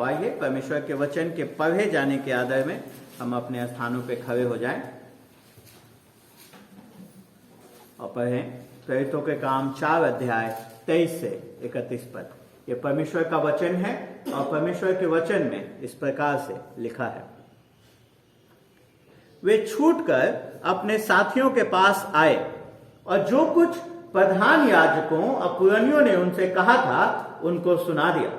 आइए परमेश्वर के वचन के पढ़े जाने के आदर में हम अपने स्थानों पे खड़े हो जाएं और पढ़ें प्रेरितों के काम 4 अध्याय 23 से 31 पद। ये परमेश्वर का वचन है और परमेश्वर के वचन में इस प्रकार से लिखा है, वे छूटकर अपने साथियों के पास आए और जो कुछ प्रधान याजकों और पुरनियों ने उनसे कहा था उनको सुना दिया।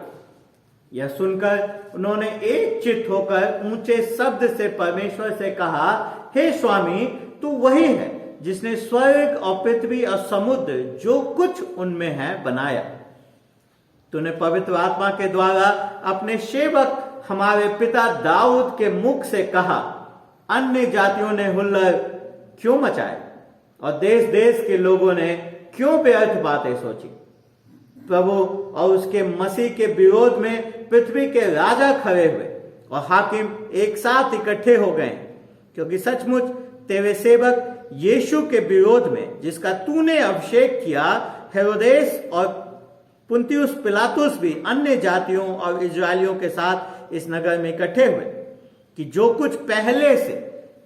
यह सुनकर उन्होंने एक चित्त होकर ऊंचे शब्द से परमेश्वर से कहा, हे स्वामी, तू वही है जिसने स्वर्ग और पृथ्वी और समुद्र जो कुछ उनमें है बनाया। तूने पवित्र आत्मा के द्वारा अपने सेवक हमारे पिता दाऊद के मुख से कहा, अन्य जातियों ने हुल्लड़ क्यों मचाए और देश देश के लोगों ने क्यों व्यर्थ बातें सोची। प्रभु और उसके मसीह के विरोध में पृथ्वी के राजा खड़े हुए और हाकिम एक साथ इकट्ठे हो गए, क्योंकि सचमुच तेरे सेवक यीशु के विरोध में जिसका तूने अभिषेक किया, हेरोदेस और पुन्तियुस पिलातुस भी अन्य जातियों और इजरायलियों के साथ इस नगर में इकट्ठे हुए कि जो कुछ पहले से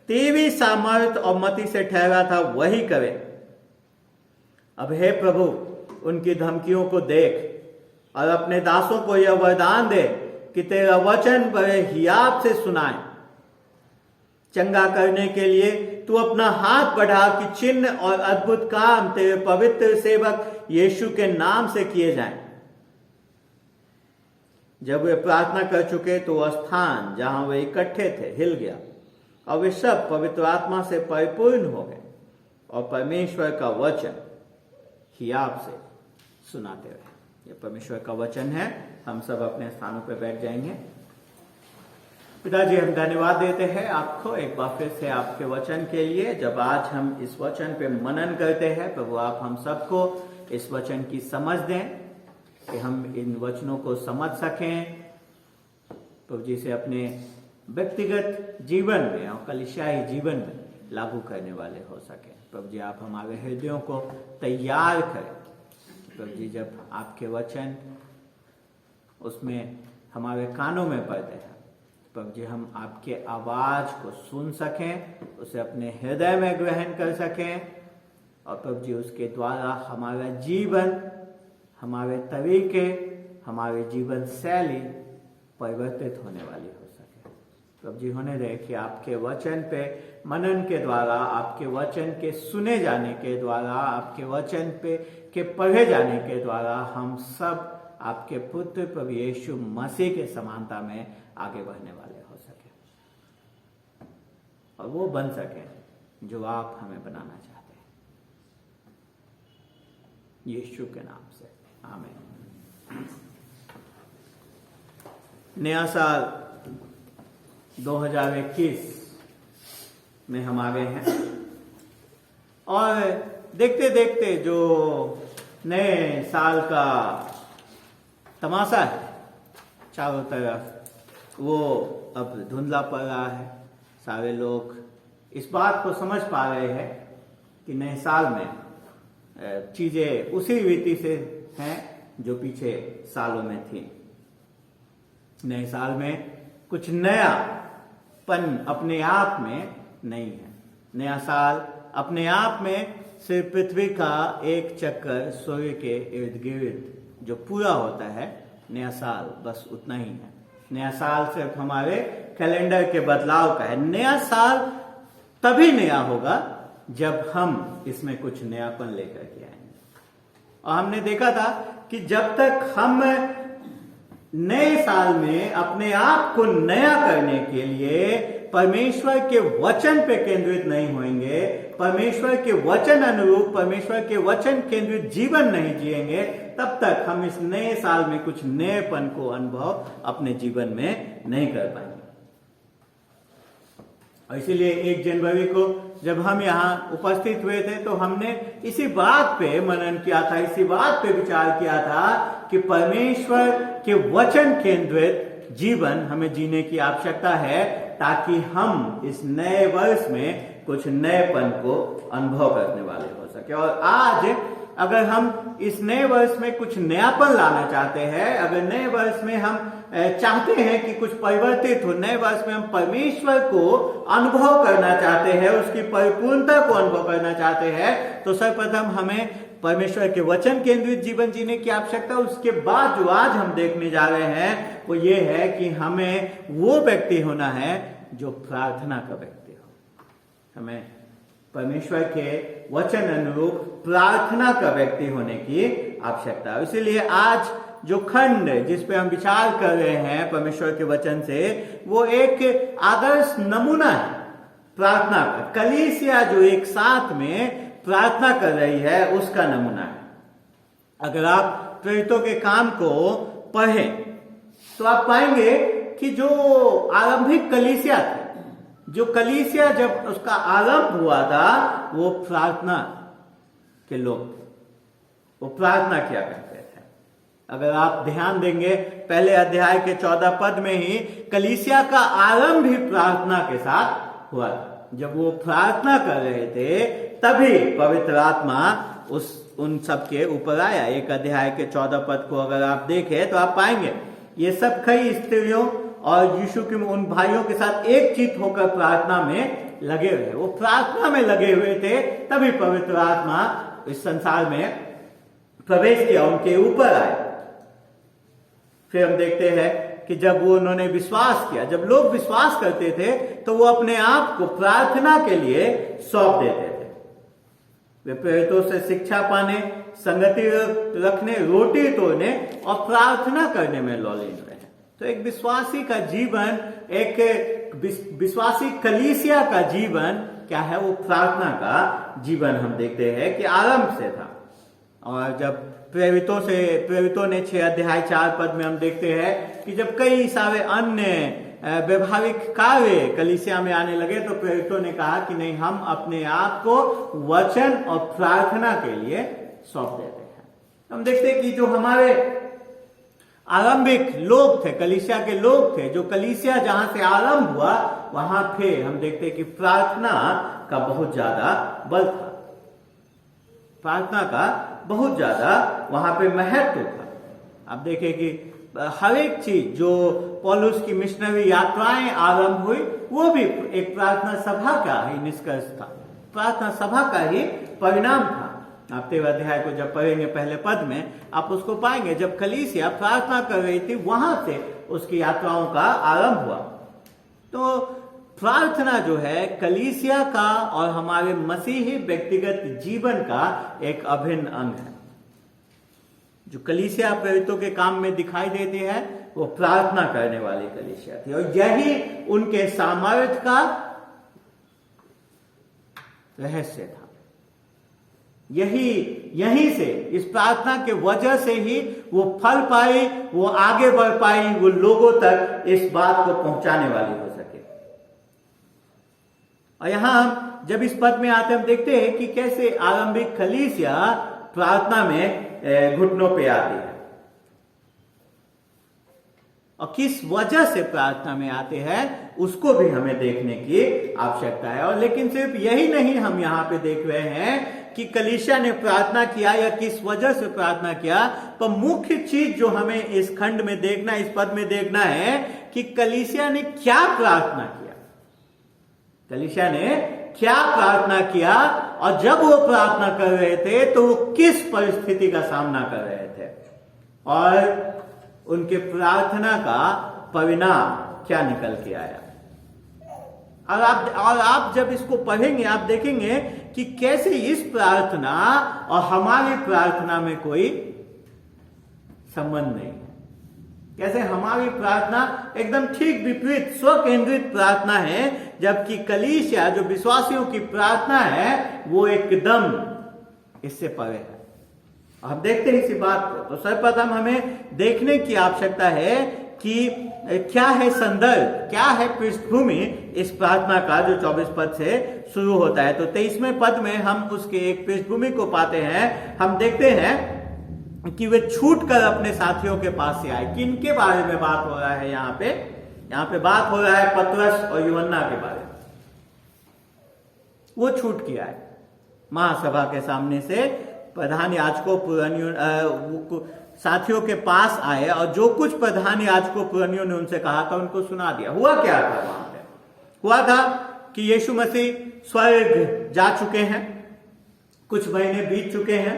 तेरी सामर्थ और मति से ठहरा था वही करे। अब हे प्रभु, उनकी धमकियों को देख और अपने दासों को यह वरदान दे कि तेरा वचन बड़े हियाव से सुनाए। चंगा करने के लिए तू अपना हाथ बढ़ा कि चिन्ह और अद्भुत काम तेरे पवित्र सेवक यीशु के नाम से किए जाएं। जब वे प्रार्थना कर चुके तो वह स्थान जहां वे इकट्ठे थे हिल गया और वे सब पवित्र आत्मा से परिपूर्ण हो गए और परमेश्वर का वचन हियाव से सुनाते रहे। यह परमेश्वर का वचन है। हम सब अपने स्थानों पर बैठ जाएंगे। पिताजी, हम धन्यवाद देते हैं आपको एक बार फिर से आपके वचन के लिए। जब आज हम इस वचन पे मनन करते हैं, प्रभु आप हम सबको इस वचन की समझ दें कि हम इन वचनों को समझ सकें, प्रभु जी से अपने व्यक्तिगत जीवन में और कलीसियाई जीवन में लागू करने वाले हो सके। प्रभु जी आप हमारे हृदयों को तैयार करें। प्रभु जी जब आपके वचन उसमें हमारे कानों में पड़ते हैं, प्रभु जी हम आपके आवाज को सुन सकें, उसे अपने हृदय में ग्रहण कर सकें और प्रभु जी उसके द्वारा हमारा जीवन, हमारे तरीके, हमारे जीवन शैली परिवर्तित होने वाली हो सके। प्रभु जी होने दे कि आपके वचन पे मनन के द्वारा, आपके वचन के सुने जाने के द्वारा, आपके वचन पे के पढ़े जाने के द्वारा हम सब आपके पुत्र प्रभु यीशु मसीह के समानता में आगे बढ़ने वाले हो सके और वो बन सके जो आप हमें बनाना चाहते हैं। यीशु के नाम से आमीन। नया साल 2021 में हम आ गए हैं और देखते देखते जो नए साल का तमाशा है चारों तरफ, वो अब धुंधला पड़ रहा है। सारे लोग इस बात को समझ पा रहे हैं कि नए साल में चीजें उसी रीति से हैं जो पीछे सालों में थी। नए साल में कुछ नयापन अपने आप में नहीं है। नया साल अपने आप में सिर्फ पृथ्वी का एक चक्कर सूर्य के इर्द गिर्द जो पूरा होता है, नया साल बस उतना ही है। नया साल सिर्फ हमारे कैलेंडर के बदलाव का है। नया साल तभी नया होगा जब हम इसमें कुछ नयापन लेकर के आएंगे। और हमने देखा था कि जब तक हम नए साल में अपने आप को नया करने के लिए परमेश्वर के वचन पे केंद्रित नहीं होंगे, परमेश्वर के वचन अनुरूप, परमेश्वर के वचन केंद्रित जीवन नहीं जिएंगे, तब तक हम इस नए साल में कुछ नएपन को अनुभव अपने जीवन में नहीं कर पाएंगे। और इसीलिए 1 जनवरी को जब हम यहाँ उपस्थित हुए थे तो हमने इसी बात पे मनन किया था, इसी बात पे विचार किया था कि परमेश्वर के वचन केंद्रित जीवन हमें जीने की आवश्यकता है ताकि हम इस नए वर्ष में कुछ नएपन को अनुभव करने वाले हो सके। और आज अगर हम इस नए वर्ष में कुछ नयापन लाना चाहते हैं, अगर नए वर्ष में हम चाहते हैं कि कुछ परिवर्तित हो, नए वर्ष में हम परमेश्वर को अनुभव करना चाहते हैं, उसकी परिपूर्णता को अनुभव करना चाहते हैं, तो सर्वप्रथम हमें परमेश्वर के वचन केंद्रित जीवन जीने की आवश्यकता। उसके बाद जो आज हम देखने जा रहे हैं वो ये है कि हमें वो व्यक्ति होना है जो प्रार्थना का व्यक्ति हो। हमें परमेश्वर के वचन अनुरूप प्रार्थना का व्यक्ति होने की आवश्यकता है। इसीलिए आज जो खंड जिस पे हम विचार कर रहे हैं परमेश्वर के वचन से, वो एक आदर्श नमूना है प्रार्थना का। कलीसिया जो एक साथ में प्रार्थना कर रही है उसका नमूना है। अगर आप प्रेरितों के काम को पढ़ें तो आप पाएंगे कि जो आरंभिक कलीसिया थे, जो कलीसिया जब उसका आरंभ हुआ था, वो प्रार्थना के लोग थे, वो प्रार्थना किया करते थे। अगर आप ध्यान देंगे पहले अध्याय के 14 पद में ही कलीसिया का आरंभ ही प्रार्थना के साथ हुआ था। जब वो प्रार्थना कर रहे थे तभी पवित्र आत्मा उन सब के ऊपर आया। एक अध्याय के 14 पद को अगर आप देखें तो आप पाएंगे ये सब कई स्त्रियों और यीशु के उन भाइयों के साथ एक चित्त होकर प्रार्थना में लगे हुए, वो प्रार्थना में लगे हुए थे, तभी पवित्र आत्मा इस संसार में प्रवेश किया, उनके ऊपर आए। फिर हम देखते हैं कि जब वो उन्होंने विश्वास किया, जब लोग विश्वास करते थे तो वो अपने आप को प्रार्थना के लिए सौंप देते थे। वे प्रेरितों से शिक्षा पाने, संगति रखने, रोटी तोड़ने और प्रार्थना करने में लौलीन रहे। तो एक विश्वासी का जीवन, एक विश्वासी कलीसिया का जीवन क्या है, वो प्रार्थना का जीवन हम देखते हैं कि आरंभ से था। और जब प्रेरितों ने 6 अध्याय 4 पद में हम देखते हैं कि जब कई सारे अन्य व्यवहारिक कार्य कलीसिया में आने लगे तो प्रेरितों ने कहा कि नहीं, हम अपने आप को वचन और प्रार्थना के लिए सौंप देते हैं। हम देखते हैं कि जो हमारे आरंभिक लोग थे, कलीसिया के लोग थे, जो कलीसिया जहां से आरंभ हुआ वहां फिर हम देखते हैं कि प्रार्थना का बहुत ज्यादा बल था, प्रार्थना का बहुत ज्यादा वहां पे महत्व था। आप देखें कि हर एक चीज जो पौलुस की मिशनरी यात्राएं आरंभ हुई वो भी एक प्रार्थना सभा का ही निष्कर्ष था, प्रार्थना सभा का ही परिणाम था। आप 13 अध्याय को जब पढ़ेंगे पहले पद में आप उसको पाएंगे, जब कलीसिया प्रार्थना कर रही थी वहां से उसकी यात्राओं का आरंभ हुआ। तो प्रार्थना जो है कलीसिया का और हमारे मसीही व्यक्तिगत जीवन का एक अभिन्न अंग है। जो कलीसिया प्रेरितों के काम में दिखाई देती है वो प्रार्थना करने वाली कलीसिया थी, और यही उनके सामर्थ्य का रहस्य था। यहीं से, इस प्रार्थना के वजह से ही वो फल पाई, वो आगे बढ़ पाई, वो लोगों तक इस बात को पहुंचाने वाली हो सके। और यहां हम जब इस पद में आते हम देखते हैं कि कैसे आरंभिक कलीसिया प्रार्थना में घुटनों पे आती है और किस वजह से प्रार्थना में आते हैं उसको भी हमें देखने की आवश्यकता है। और लेकिन सिर्फ यही नहीं हम यहां पे देख रहे हैं कि कलीसिया ने प्रार्थना किया या किस वजह से प्रार्थना किया, तो मुख्य चीज जो हमें इस खंड में देखना, इस पद में देखना है कि कलीसिया ने क्या प्रार्थना किया, कलीसिया ने क्या प्रार्थना किया, और जब वो प्रार्थना कर रहे थे तो वो किस परिस्थिति का सामना कर रहे थे, और उनके प्रार्थना का परिणाम क्या निकल के आया। और आप जब इसको पढ़ेंगे आप देखेंगे कि कैसे इस प्रार्थना और हमारी प्रार्थना में कोई संबंध नहीं है, कैसे हमारी प्रार्थना एकदम ठीक विपरीत स्व केंद्रित प्रार्थना है, जबकि कलीसिया जो विश्वासियों की प्रार्थना है वो एकदम इससे परे है। हम देखते हैं इसी बात को। तो सर्वप्रथम हमें देखने की आवश्यकता है कि क्या है संदर्भ, क्या है पृष्ठभूमि इस प्रार्थना का जो 24 पद से शुरू होता है। तो 23वें पद में हम उसके एक पृष्ठभूमि को पाते हैं। हम देखते हैं कि वे छूट कर अपने साथियों के पास से आए। किनके बारे में बात हो रहा है यहाँ पे बात हो रहा है पतरस और यूहन्ना के बारे में। वो छूट किया है महासभा के सामने से, प्रधान याजकों साथियों के पास आए और जो कुछ प्रधान याजकों पुरानियों ने उनसे कहा था उनको सुना दिया। हुआ क्या था वहां पे? हुआ था कि यीशु मसीह स्वर्ग जा चुके हैं, कुछ महीने बीत चुके हैं,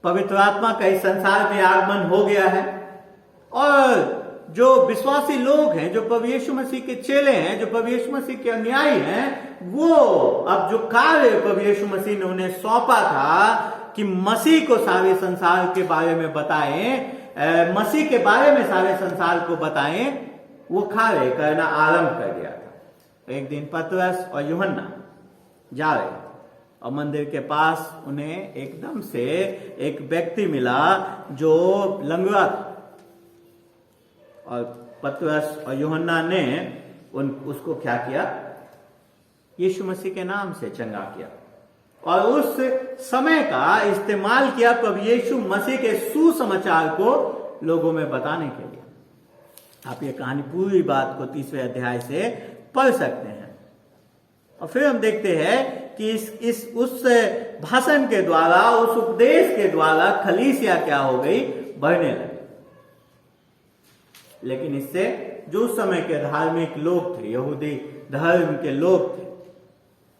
पवित्र आत्मा का इस संसार में आगमन हो गया है और जो विश्वासी लोग हैं, जो प्रभु यीशु मसीह के चेले हैं, जो प्रभु यीशु मसीह के अनुयायी हैं, वो अब जो कार्य प्रभु यीशु मसीह ने उन्हें सौंपा था कि मसीह को सारे संसार के बारे में बताएं, मसीह के बारे में सारे संसार को बताएं, वो कार्य करना आरंभ कर दिया था। एक दिन पतरस और यूहन्ना जा रहे और मंदिर के पास उन्हें एकदम से एक व्यक्ति मिला जो लंगड़ा था और पतरस और यूहन्ना ने उसको क्या किया? यीशु मसीह के नाम से चंगा किया और उस समय का इस्तेमाल किया प्रभु यीशु मसीह के सुसमाचार को लोगों में बताने के लिए। आप ये कहानी पूरी बात को 30वें अध्याय से पढ़ सकते हैं और फिर हम देखते हैं कि उस भाषण के द्वारा, उस उपदेश के द्वारा कलीसिया क्या हो गई? बढ़ने लगी। लेकिन इससे जो उस समय के धार्मिक लोग थे, यहूदी धर्म के लोग थे,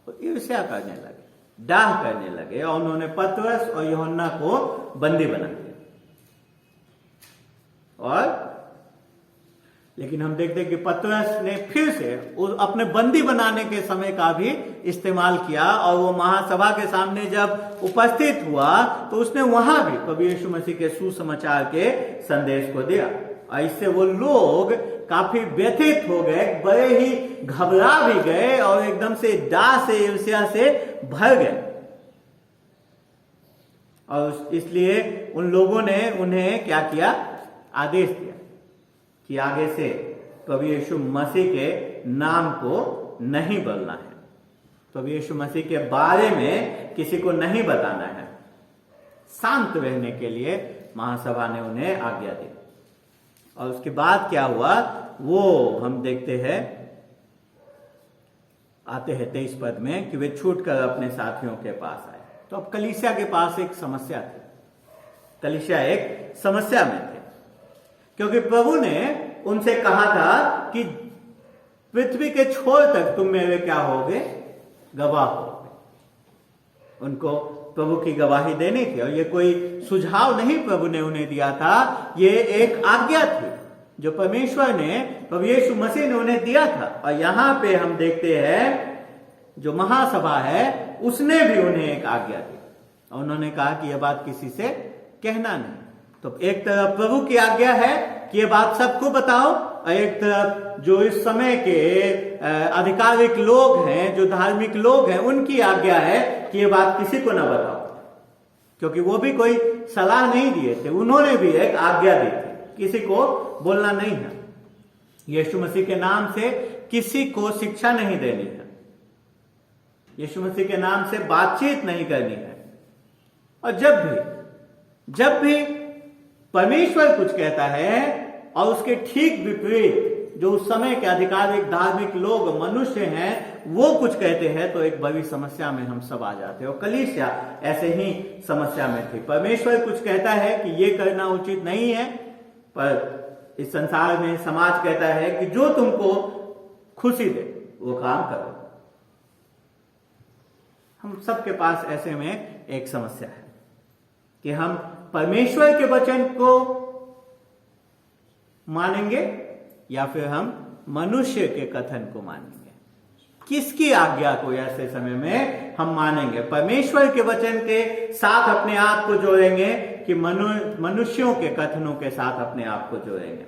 वो ईर्ष्या करने लगे, डाह करने लगे और उन्होंने पतरस और यूहन्ना को बंदी बना दिया। और लेकिन हम देखते हैं कि पतरस ने फिर से अपने बंदी बनाने के समय का भी इस्तेमाल किया और वो महासभा के सामने जब उपस्थित हुआ तो उसने वहां भी प्रभु यीशु मसीह के सुसमाचार के संदेश को दिया। इससे वो लोग काफी व्यथित हो गए, बड़े ही घबरा भी गए और एकदम से डाह से, ईर्ष्या से भर गए और इसलिए उन लोगों ने उन्हें क्या किया? आदेश दिया कि आगे से प्रभु यीशु मसीह के नाम को नहीं बोलना है, प्रभु यीशु मसीह के बारे में किसी को नहीं बताना है। शांत रहने के लिए महासभा ने उन्हें आज्ञा दी और उसके बाद क्या हुआ वो हम देखते हैं, आते हैं 23 पद में कि वे छूटकर अपने साथियों के पास आए। तो अब कलीसिया के पास एक समस्या थी, कलीसिया एक समस्या में थे क्योंकि प्रभु ने उनसे कहा था कि पृथ्वी के छोर तक तुम मेरे क्या होगे? गवाह होगे। उनको प्रभु की गवाही देनी थी और ये कोई सुझाव नहीं प्रभु ने उन्हें दिया था, ये एक आज्ञा थी जो परमेश्वर ने, प्रभु यीशु मसीह ने उन्हें दिया था। और यहां पे हम देखते हैं जो महासभा है उसने भी उन्हें एक आज्ञा दी और उन्होंने कहा कि यह बात किसी से कहना नहीं। तो एक तरफ प्रभु की आज्ञा है कि ये बात सबको बताओ और एक तरफ जो इस समय के आधिकारिक लोग हैं, जो धार्मिक लोग हैं, उनकी आज्ञा है कि ये बात किसी को ना बताओ, क्योंकि वो भी कोई सलाह नहीं दिए थे, उन्होंने भी एक आज्ञा दी थी, किसी को बोलना नहीं है, यीशु मसीह के नाम से किसी को शिक्षा नहीं देनी है, यीशु मसीह के नाम से बातचीत नहीं करनी है। और जब भी परमेश्वर कुछ कहता है और उसके ठीक विपरीत जो उस समय के आधिकारिक धार्मिक लोग, मनुष्य हैं, वो कुछ कहते हैं तो एक बड़ी समस्या में हम सब आ जाते हैं। और कलीसिया ऐसे ही समस्या में थी। परमेश्वर कुछ कहता है कि ये करना उचित नहीं है, पर इस संसार में समाज कहता है कि जो तुमको खुशी दे वो काम करो। हम सबके पास ऐसे में एक समस्या है कि हम परमेश्वर के वचन को मानेंगे या फिर हम मनुष्य के कथन को मानेंगे। किसकी आज्ञा को ऐसे समय में हम मानेंगे? परमेश्वर के वचन के साथ अपने आप को जोड़ेंगे कि मनुष्यों के कथनों के साथ अपने आप को जोड़ेंगे?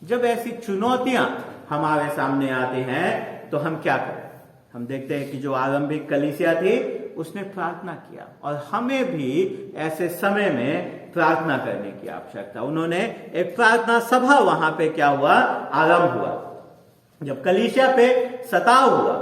जब ऐसी चुनौतियां हमारे सामने आती हैं तो हम क्या करें? हम देखते हैं कि जो आरंभिक कलीसिया थी उसने प्रार्थना किया और हमें भी ऐसे समय में प्रार्थना करने की आवश्यकता। उन्होंने एक प्रार्थना सभा वहां पे क्या हुआ? आरंभ हुआ। जब कलीसिया पे सताव हुआ,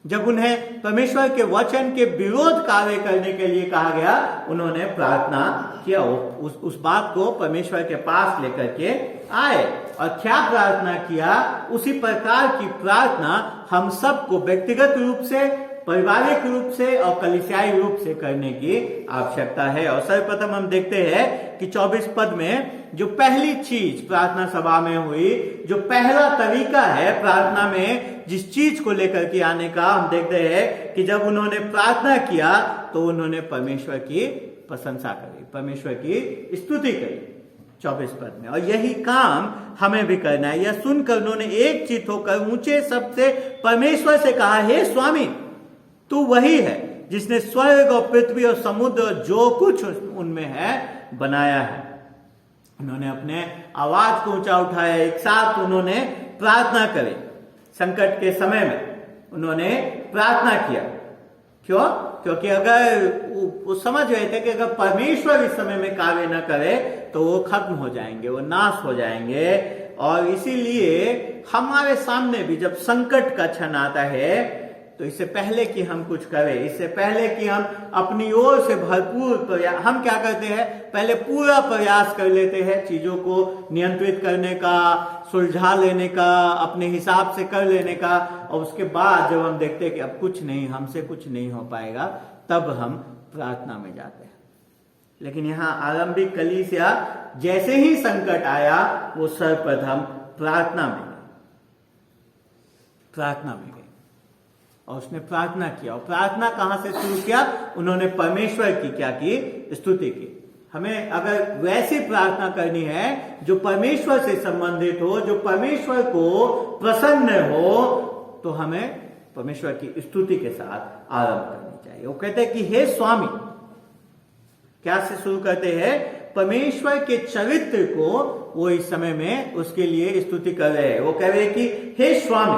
जब उन्हें परमेश्वर के वचन के विरोध कार्य करने के लिए कहा गया, उन्होंने प्रार्थना किया। उस बात को परमेश्वर के पास लेकर के आए और क्या प्रार्थना किया? उसी प्रकार की प्रार्थना हम सबको व्यक्तिगत रूप से पारिवारिक रूप से और कलीसियाई रूप से करने की आवश्यकता है। और सर्वप्रथम हम देखते हैं कि 24 पद में जो पहली चीज प्रार्थना सभा में हुई, जो पहला तरीका है प्रार्थना में जिस चीज को लेकर के आने का, हम देखते हैं कि जब उन्होंने प्रार्थना किया तो उन्होंने परमेश्वर की प्रशंसा करी, परमेश्वर की स्तुति करी 24 पद में। और यही काम हमें भी करना है। यह सुनकर उन्होंने एक चित्त होकर ऊंचे शब्द से परमेश्वर से कहा, हे स्वामी, तू वही है जिसने स्वर्ग और पृथ्वी और समुद्र और जो कुछ उनमें है बनाया है। उन्होंने अपने आवाज को ऊंचा उठाया, एक साथ उन्होंने प्रार्थना करी। संकट के समय में उन्होंने प्रार्थना किया। क्यों? क्योंकि अगर वो समझ रहे थे कि अगर परमेश्वर इस समय में कार्य न करे तो वो खत्म हो जाएंगे, वो नाश हो जाएंगे। और इसीलिए हमारे सामने भी जब संकट का क्षण आता है तो इससे पहले कि हम कुछ करें, इससे पहले कि हम अपनी ओर से भरपूर प्रयास, हम क्या करते हैं, पहले पूरा प्रयास कर लेते हैं चीजों को नियंत्रित करने का, सुलझा लेने का, अपने हिसाब से कर लेने का। और उसके बाद जब हम देखते हैं कि अब कुछ नहीं, हमसे कुछ नहीं हो पाएगा, तब हम प्रार्थना में जाते हैं। लेकिन यहाँ आरंभिक कलीसिया जैसे ही संकट आया वो सर्वप्रथम प्रार्थना में गई और उसने प्रार्थना किया। और प्रार्थना कहां से शुरू किया? उन्होंने परमेश्वर की क्या की? स्तुति की। हमें अगर वैसी प्रार्थना करनी है जो परमेश्वर से संबंधित हो, जो परमेश्वर को प्रसन्न हो, तो हमें परमेश्वर की स्तुति के साथ आरंभ करनी चाहिए। वो कहते हैं कि हे स्वामी, क्या से शुरू करते हैं? परमेश्वर के चरित्र को वो इस समय में उसके लिए स्तुति कर रहे हैं। वो कह रहे हैं कि हे स्वामी,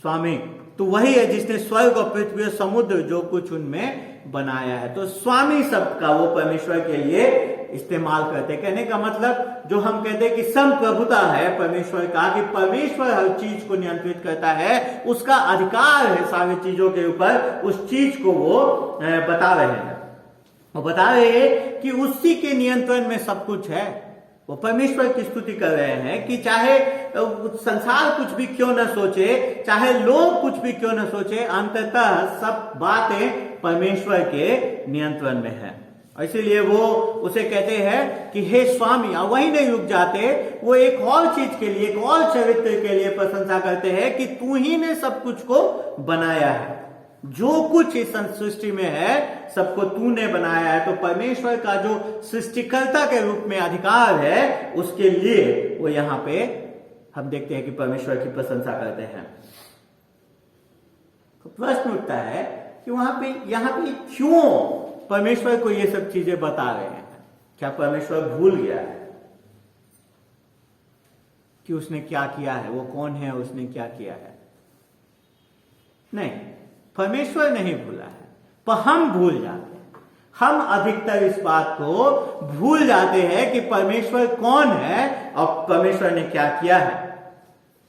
स्वामी तो वही है जिसने स्वर्ग और पृथ्वी और समुद्र जो कुछ उनमें बनाया है। तो स्वामी शब्द का वो परमेश्वर के लिए इस्तेमाल करते। कहने का मतलब जो हम कहते हैं कि संप्रभुता है परमेश्वर का, कि परमेश्वर हर चीज को नियंत्रित करता है, उसका अधिकार है सारी चीजों के ऊपर, उस चीज को वो बता रहे हैं। वो बता रहे हैं कि उसी के नियंत्रण में सब कुछ है। वो परमेश्वर की स्तुति कर रहे हैं कि चाहे संसार कुछ भी क्यों न सोचे, चाहे लोग कुछ भी क्यों न सोचे, अंततः सब बातें परमेश्वर के नियंत्रण में है। इसीलिए वो उसे कहते हैं कि हे स्वामी। और वही नहीं रुक जाते, वो एक और चीज के लिए, एक और चरित्र के लिए प्रशंसा करते हैं कि तू ही ने सब कुछ को बनाया है, जो कुछ इस सृष्टि में है सबको तूने बनाया है। तो परमेश्वर का जो सृष्टिकर्ता के रूप में अधिकार है, उसके लिए वो यहां पे हम देखते हैं कि परमेश्वर की प्रशंसा करते हैं। तो प्रश्न उठता है कि यहां पे क्यों परमेश्वर को ये सब चीजें बता रहे हैं? क्या परमेश्वर भूल गया है कि उसने क्या किया है, वो कौन है, उसने क्या किया है? नहीं, परमेश्वर नहीं भूला है, पर हम भूल जाते हैं। हम अधिकतर इस बात को भूल जाते हैं कि परमेश्वर कौन है और परमेश्वर ने क्या किया है।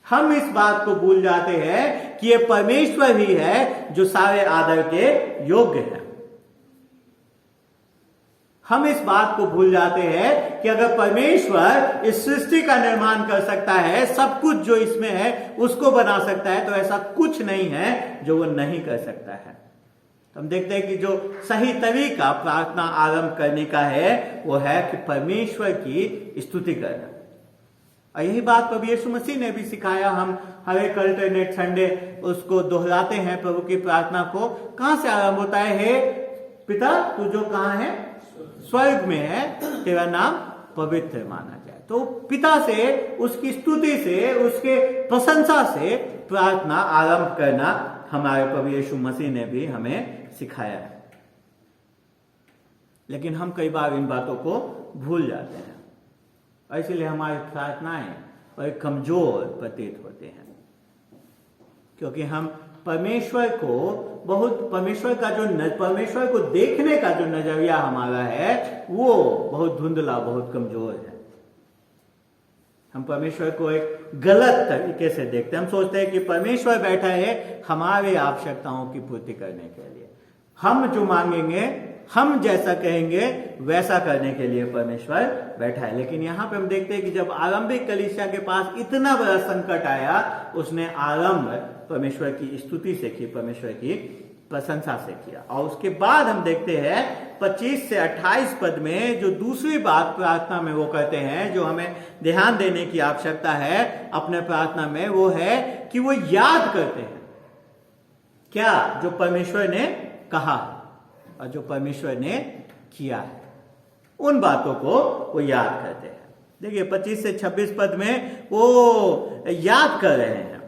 हम इस बात को भूल जाते हैं कि ये परमेश्वर ही है जो सारे आदर के योग्य है। हम इस बात को भूल जाते हैं कि अगर परमेश्वर इस सृष्टि का निर्माण कर सकता है, सब कुछ जो इसमें है उसको बना सकता है, तो ऐसा कुछ नहीं है जो वो नहीं कर सकता है। तो हम देखते हैं कि जो सही तरीका प्रार्थना आरंभ करने का है वो है कि परमेश्वर की स्तुति करना। और यही बात प्रभु यीशु मसीह ने भी सिखाया। हम हर एक अल्टरनेट संडे उसको दोहराते हैं, प्रभु की प्रार्थना को। कहां से आरंभ होता है? हे पिता, तू जो कहां है? स्वर्ग में है, तेरा नाम पवित्र माना जाए। तो पिता से, उसकी स्तुति से, उसके प्रशंसा से प्रार्थना आरंभ करना हमारे प्रभु यीशु मसीह ने भी हमें सिखाया है। लेकिन हम कई बार इन बातों को भूल जाते हैं, इसलिए हमारी प्रार्थनाएं बड़े कमजोर प्रतीत होते हैं, क्योंकि हम परमेश्वर को देखने का जो नजरिया हमारा है वो बहुत धुंधला, बहुत कमजोर है। हम परमेश्वर को एक गलत तरीके से देखते हैं। हम सोचते हैं कि परमेश्वर बैठा है हमारे आवश्यकताओं की पूर्ति करने के लिए। हम जो मांगेंगे हम जैसा कहेंगे वैसा करने के लिए परमेश्वर बैठा है। लेकिन यहां पे हम देखते हैं कि जब आरंभिक कलीसिया के पास इतना बड़ा संकट आया, उसने आरंभ परमेश्वर की स्तुति से की, परमेश्वर की प्रशंसा से किया। और उसके बाद हम देखते हैं 25 से 28 पद में जो दूसरी बात प्रार्थना में वो कहते हैं, जो हमें ध्यान देने की आवश्यकता है अपने प्रार्थना में, वो है कि वो याद करते हैं क्या जो परमेश्वर ने कहा और जो परमेश्वर ने किया है, उन बातों को वो याद करते हैं। देखिए 25 से 26 पद में वो याद कर रहे हैं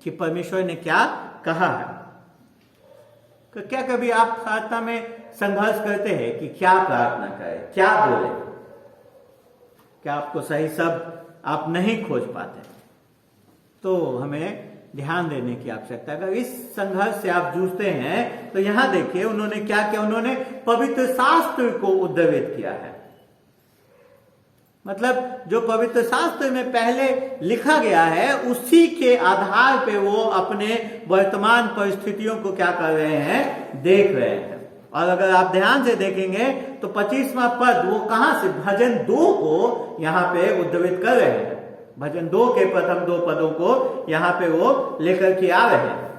कि परमेश्वर ने क्या कहा है। तो क्या कभी आप प्रार्थना में संघर्ष करते हैं कि क्या प्रार्थना करें, क्या बोले? क्या आपको सही शब्द आप नहीं खोज पाते? तो हमें ध्यान देने की आवश्यकता है। अगर इस संघर्ष से आप जूझते हैं तो यहां देखिए उन्होंने क्या किया, उन्होंने पवित्र शास्त्र को उद्धृत किया है। मतलब जो पवित्र शास्त्र में पहले लिखा गया है उसी के आधार पे वो अपने वर्तमान परिस्थितियों को क्या कर रहे हैं, देख रहे हैं। और अगर आप ध्यान से देखेंगे तो 25वां पद वो कहां से, भजन 2 को यहां पे उद्धृत कर रहे हैं। भजन 2 के प्रथम 2 पदों को यहां पे वो लेकर के आ रहे हैं।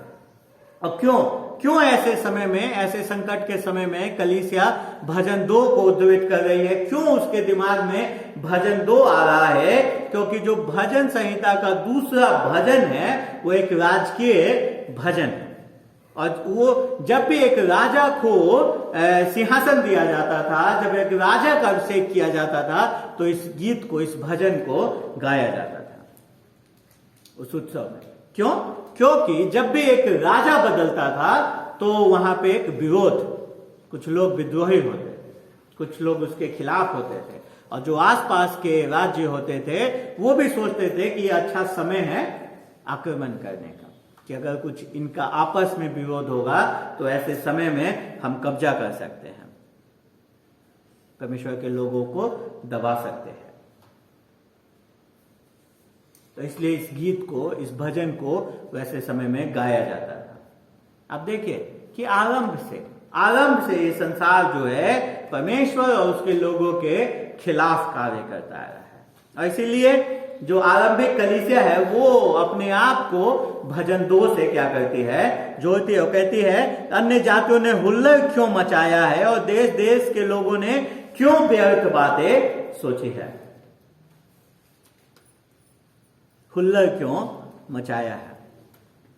और क्यों ऐसे समय में, ऐसे संकट के समय में कलीसिया भजन 2 को उद्धृत कर रही है? क्यों उसके दिमाग में भजन 2 आ रहा है? क्योंकि जो भजन संहिता का दूसरा भजन है वो एक राजकीय भजन है। और वो जब भी एक राजा को सिंहासन दिया जाता था, जब एक राजा का अभिषेक किया जाता था, तो इस गीत को, इस भजन को गाया जाता था उस उत्सव में। क्यों? क्योंकि जब भी एक राजा बदलता था तो वहां पे एक विरोध, कुछ लोग विद्रोही होते, कुछ लोग उसके खिलाफ होते थे, और जो आसपास के राज्य होते थे वो भी सोचते थे कि यह अच्छा समय है आक्रमण करने का, कि अगर कुछ इनका आपस में विरोध होगा तो ऐसे समय में हम कब्जा कर सकते हैं, परमेश्वर के लोगों को दबा सकते हैं। तो इसलिए इस गीत को, इस भजन को वैसे समय में गाया जाता था। अब देखिए कि आरंभ से ये संसार जो है परमेश्वर और उसके लोगों के खिलाफ कार्य करता है। और इसीलिए जो आरंभिक कलीसिया है वो अपने आप को भजन 2 से क्या करती है, जोड़ती है। कहती है अन्य जातियों ने हुल्लड़ क्यों मचाया है और देश देश के लोगों ने क्यों व्यर्थ बातें सोची है। हुल्लड़ क्यों मचाया है?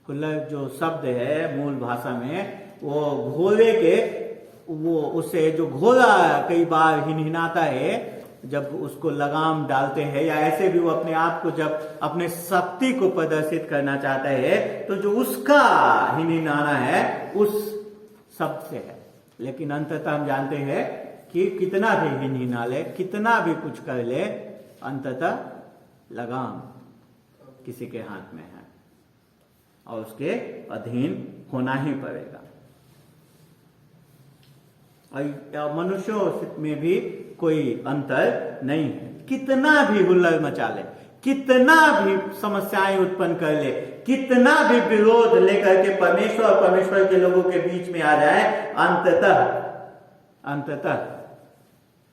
हुल्लड़ जो शब्द है मूल भाषा में, वो घोड़े के, वो उससे जो घोड़ा कई बार हिनहिनाता है जब उसको लगाम डालते हैं, या ऐसे भी वो अपने आप को जब अपने शक्ति को प्रदर्शित करना चाहता है तो जो उसका हिनहिनाना है उस शब्द से है। लेकिन अंततः हम जानते हैं कि कितना भी हिनहिना ले, कितना भी कुछ कर ले, अंततः लगाम किसी के हाथ में है और उसके अधीन होना ही पड़ेगा। और मनुष्यों में भी कोई अंतर नहीं है। कितना भी हुल्लड़ मचा ले, कितना भी समस्याएं उत्पन्न कर ले, कितना भी विरोध लेकर के परमेश्वर और परमेश्वर के लोगों के बीच में आ जाए, अंततः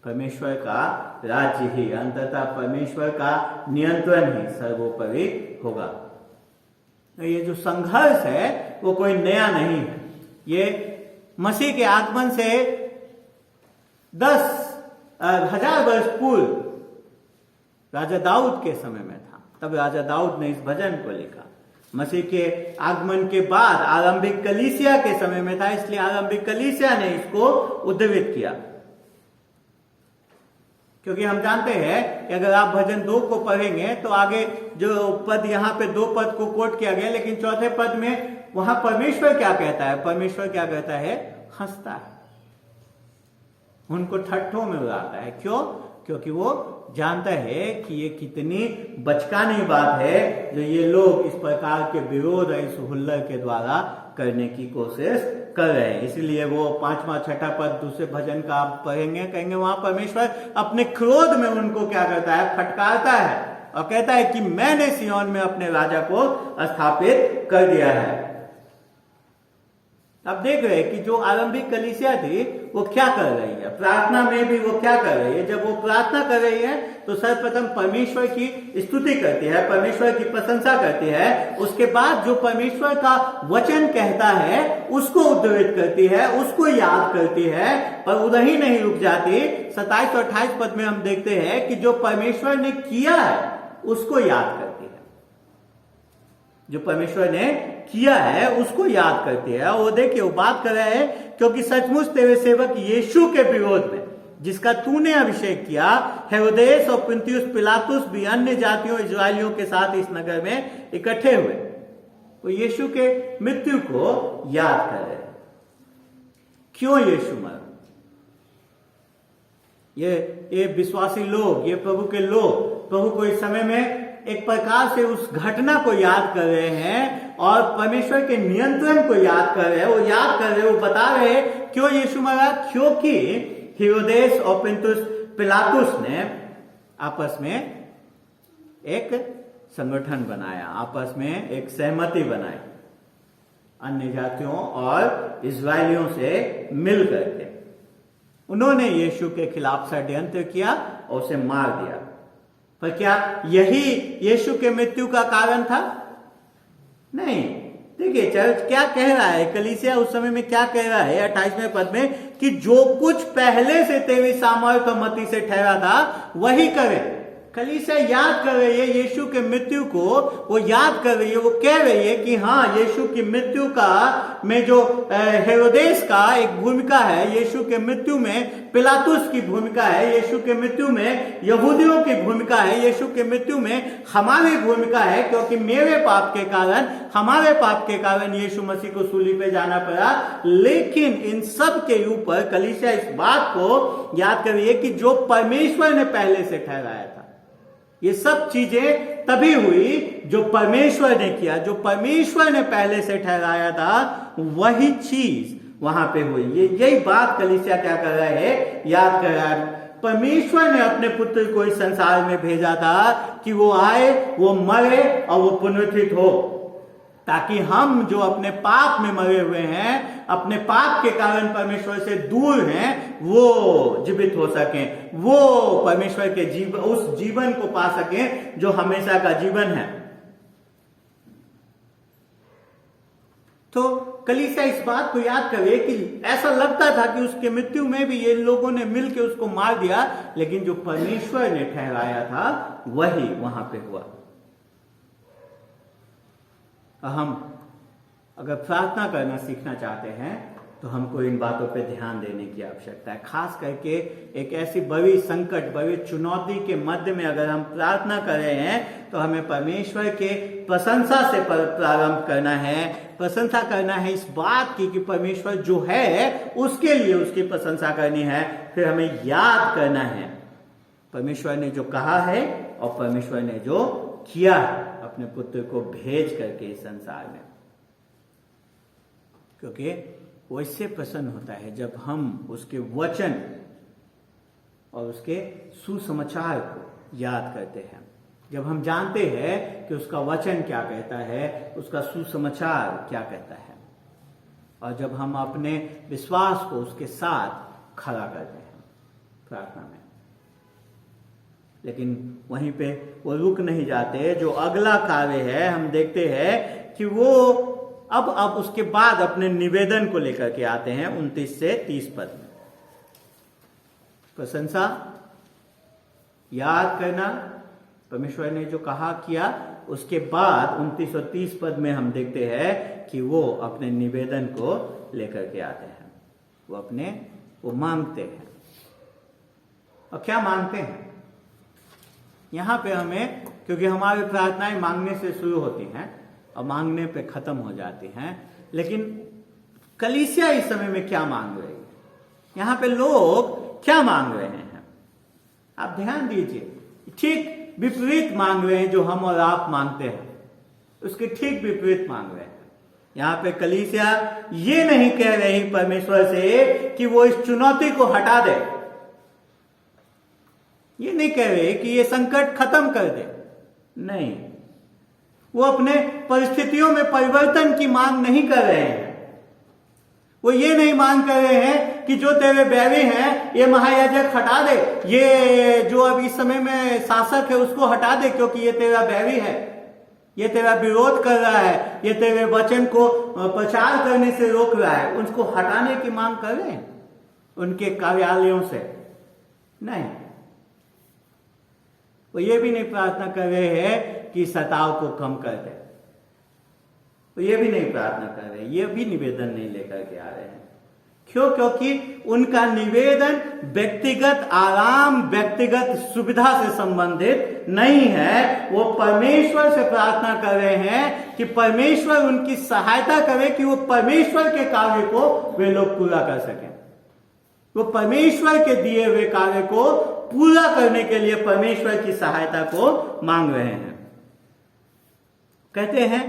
परमेश्वर का राज्य ही, अंततः परमेश्वर का नियंत्रण ही सर्वोपरि होगा। ये जो संघर्ष है वो कोई नया नहीं है। ये मसीह के आगमन से 10,000 वर्ष पूर्व राजा दाऊद के समय में था। तब राजा दाऊद ने इस भजन को लिखा। मसीह के आगमन के बाद आरंभिक कलीसिया के समय में था, इसलिए आरंभिक कलीसिया ने इसको उद्धृत किया। क्योंकि हम जानते हैं कि अगर आप भजन 2 को पढ़ेंगे तो आगे जो पद, यहाँ पे 2 पद को कोट किया गया, लेकिन चौथे पद में वहां परमेश्वर क्या कहता है? परमेश्वर क्या कहता है? हंसता है, उनको ठट्ठों में उड़ाता है। क्यों? क्योंकि वो जानता है कि ये कितनी बचकानी बात है जो ये लोग इस प्रकार के विरोध और इस हुल्लड़ के द्वारा करने की कोशिश कर रहे हैं। इसलिए वो 5वां 6ठा पद दूसरे भजन का आप पढ़ेंगे, कहेंगे वहां परमेश्वर अपने क्रोध में उनको क्या करता है? फटकारता है और कहता है कि मैंने सिय्योन में अपने राजा को स्थापित कर दिया है। अब देख रहे हैं कि जो आरंभिक कलीसिया थी वो क्या कर रही है, प्रार्थना में भी वो क्या कर रही है। जब वो प्रार्थना कर रही है तो सर्वप्रथम परमेश्वर की स्तुति करती है, परमेश्वर की प्रशंसा करती है। उसके बाद जो परमेश्वर का वचन कहता है उसको उद्धृत करती है, उसको याद करती है। पर उधर ही नहीं रुक जाती। 27 और 28 पद में हम देखते हैं कि जो परमेश्वर ने किया है उसको याद करती है, जो परमेश्वर ने किया है उसको याद करती है। वो देखिए वो बात कर रहे हैं, क्योंकि सचमुच तेरे सेवक यीशु के विरोध में जिसका तूने अभिषेक किया, हेरोदेस और पुन्तियुस पिलातुस भी अन्य जातियों इजराइलियों के साथ इस नगर में इकट्ठे हुए। वो यीशु के मृत्यु को याद कर रहे हैं। क्यों यीशु मरा? ये विश्वासी लोग, ये प्रभु के लोग प्रभु को इस समय में एक प्रकार से उस घटना को याद कर रहे हैं और परमेश्वर के नियंत्रण को याद कर रहे हैं। वो याद कर रहे हैं, वो बता रहे हैं क्यों यीशु मरा। क्योंकि हेरोदेस और पुन्तियुस पिलातुस ने आपस में एक संगठन बनाया, आपस में एक सहमति बनाई अन्य जातियों और इजरायलियों से मिल करके। उन्होंने यीशु के खिलाफ षड्यंत्र किया और उसे मार दिया। पर क्या यही यीशु के मृत्यु का कारण था? नहीं। देखिए चर्च क्या कह रहा है, कलीसिया उस समय में क्या कह रहा है 28वें पद में कि जो कुछ पहले से तेरी सामर्थ और मति से ठहरा था वही करे। कलीसिया याद कर रही है यीशु के मृत्यु को, वो याद कर रही है, वो कह रही है कि हाँ यीशु की मृत्यु का में जो हेरोदेस का एक भूमिका है, यीशु के मृत्यु में पिलातुस की भूमिका है, यीशु के मृत्यु में यहूदियों की भूमिका है, यीशु के मृत्यु में हमारी भूमिका है। क्योंकि मेरे पाप के कारण, हमारे पाप के कारण यीशु मसीह को सूली पे जाना पड़ा। लेकिन इन सब के ऊपर कलीसिया इस बात को याद कर रही है कि जो परमेश्वर ने पहले से ठहराया था, ये सब चीजें तभी हुई जो परमेश्वर ने किया, जो परमेश्वर ने पहले से ठहराया था वही चीज वहां पे हुई। यही बात कलीसिया क्या कर रहा है, याद कर रहा है। परमेश्वर ने अपने पुत्र को इस संसार में भेजा था कि वो आए, वो मरे और वो पुनरुत्थित हो, ताकि हम जो अपने पाप में मरे हुए हैं, अपने पाप के कारण परमेश्वर से दूर हैं, वो जीवित हो सकें, वो परमेश्वर के जीवन, उस जीवन को पा सकें जो हमेशा का जीवन है। तो कलीसिया इस बात को याद करे कि ऐसा लगता था कि उसके मृत्यु में भी ये लोगों ने मिलकर उसको मार दिया, लेकिन जो परमेश्वर ने ठहराया था वही वहां पे हुआ। हम अगर प्रार्थना करना सीखना चाहते हैं तो हमको इन बातों पे ध्यान देने की आवश्यकता है। खास करके एक ऐसी बड़ी संकट, बड़ी चुनौती के मध्य में अगर हम प्रार्थना कर रहे हैं तो हमें परमेश्वर के प्रशंसा से प्रारंभ करना है। प्रशंसा करना है इस बात की कि परमेश्वर जो है उसके लिए उसकी प्रशंसा करनी है। फिर हमें याद करना है परमेश्वर ने जो कहा है और परमेश्वर ने जो किया है अपने पुत्र को भेज करके इस संसार में। क्योंकि वो इससे प्रसन्न होता है जब हम उसके वचन और उसके सुसमाचार को याद करते हैं, जब हम जानते हैं कि उसका वचन क्या कहता है, उसका सुसमाचार क्या कहता है, और जब हम अपने विश्वास को उसके साथ खड़ा करते हैं प्रार्थना में। लेकिन वहीं पे वो रुक नहीं जाते। जो अगला कार्य है हम देखते हैं कि वो अब उसके बाद अपने निवेदन को लेकर के आते हैं 29 से 30 पद में। प्रशंसा, याद करना, परमेश्वर ने जो कहा किया, उसके बाद 29 और 30 पद में हम देखते हैं कि वो अपने निवेदन को लेकर के आते हैं। वो मांगते हैं। और क्या मांगते हैं यहां पे हमें, क्योंकि हमारी प्रार्थनाएं मांगने से शुरू होती हैं और मांगने पे खत्म हो जाती हैं, लेकिन कलीसिया इस समय में क्या मांग रही है, यहां पे लोग क्या मांग रहे हैं, आप ध्यान दीजिए। ठीक विपरीत मांग रहे हैं जो हम और आप मांगते हैं, उसके ठीक विपरीत मांग रहे हैं। यहां पे कलीसिया ये नहीं कह रही परमेश्वर से कि वो इस चुनौती को हटा दे, ये नहीं कह रहे कि ये संकट खत्म कर दे, नहीं, वो अपने परिस्थितियों में परिवर्तन की मांग नहीं कर रहे हैं। वो ये नहीं मांग कर रहे हैं कि जो तेरे बैरी हैं ये महायाजक हटा दे, ये जो अब इस समय में शासक है उसको हटा दे, क्योंकि ये तेरा बैरी है, ये तेरा विरोध कर रहा है, ये तेरे वचन को प्रचार करने से रोक रहा है। उसको हटाने की मांग कर रहे हैं उनके कार्यालयों से? नहीं। वो ये भी नहीं प्रार्थना कर रहे हैं कि सताव को कम कर दे, वो ये भी नहीं प्रार्थना कर रहे, ये भी निवेदन नहीं लेकर के आ रहे हैं। क्यों? क्योंकि उनका निवेदन व्यक्तिगत आराम, व्यक्तिगत सुविधा से संबंधित नहीं है। वो परमेश्वर से प्रार्थना कर रहे हैं कि परमेश्वर उनकी सहायता करे कि वो परमेश्वर के कार्य को वे लोग पूरा कर सकें। वो परमेश्वर के दिए हुए कार्य को पूरा करने के लिए परमेश्वर की सहायता को मांग रहे हैं। कहते हैं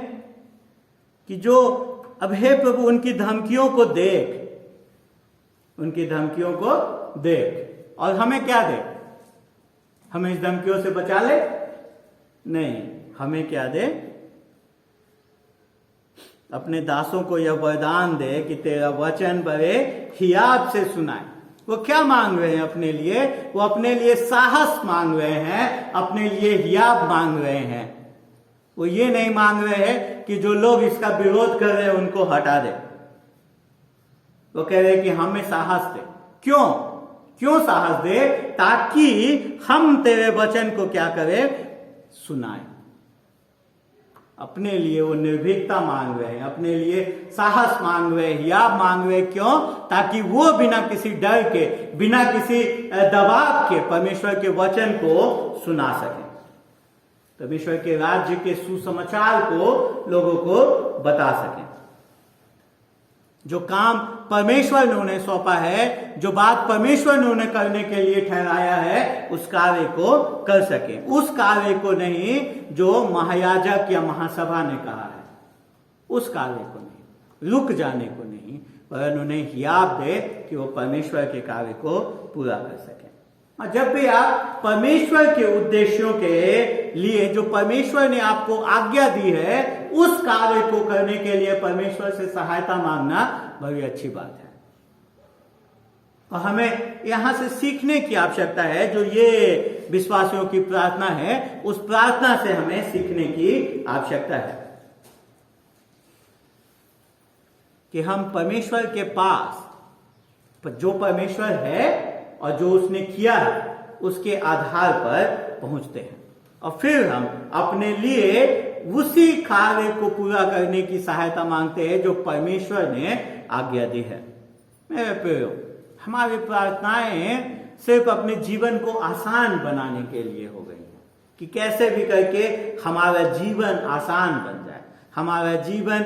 कि जो अब हे प्रभु उनकी धमकियों को देख, उनकी धमकियों को देख, और हमें क्या दे? हमें इस धमकियों से बचा ले? नहीं, हमें क्या दे? अपने दासों को यह वरदान दे कि तेरा वचन बड़े हियाब से सुनाए। वो क्या मांग रहे हैं अपने लिए? वो अपने लिए साहस मांग रहे हैं, अपने लिए हियाब मांग रहे हैं। वो ये नहीं मांग रहे हैं कि जो लोग इसका विरोध कर रहे हैं उनको हटा दे। वो कह रहे हैं कि हमें साहस दे। क्यों? क्यों साहस दे? ताकि हम तेरे वचन को क्या करें? सुनाएं। अपने लिए वो निर्भीकता मांग रहे हैं, अपने लिए साहस मांग रहे हैं, हियाब मांग रहे हैं। क्यों? ताकि वो बिना किसी डर के, बिना किसी दबाव के परमेश्वर के वचन को सुना सके, परमेश्वर के राज्य के सुसमाचार को लोगों को बता सके। जो काम परमेश्वर ने उन्हें सौंपा है, जो बात परमेश्वर ने उन्हें करने के लिए ठहराया है, उस कार्य को कर सके। उस कार्य को नहीं जो महायाजक या महासभा ने कहा है, उस कार्य को नहीं, रुक जाने को नहीं, पर उन्हें हियाब दे कि वो परमेश्वर के कार्य को पूरा कर सके। और जब भी आप परमेश्वर के उद्देश्यों के लिए, जो परमेश्वर ने आपको आज्ञा दी है, उस कार्य को करने के लिए परमेश्वर से सहायता मांगना बड़ी अच्छी बात है। और हमें यहां से सीखने की आवश्यकता है। जो ये विश्वासियों की प्रार्थना है, उस प्रार्थना से हमें सीखने की आवश्यकता है कि हम परमेश्वर के पास, जो परमेश्वर है और जो उसने किया है, उसके आधार पर पहुंचते हैं, और फिर हम अपने लिए उसी कार्य को पूरा करने की सहायता मांगते हैं जो परमेश्वर ने आज्ञा दी है। मेरे प्रियो, हमारी प्रार्थनाएं सिर्फ अपने जीवन को आसान बनाने के लिए हो गई हैं कि कैसे भी करके हमारा जीवन आसान बन जाए, हमारा जीवन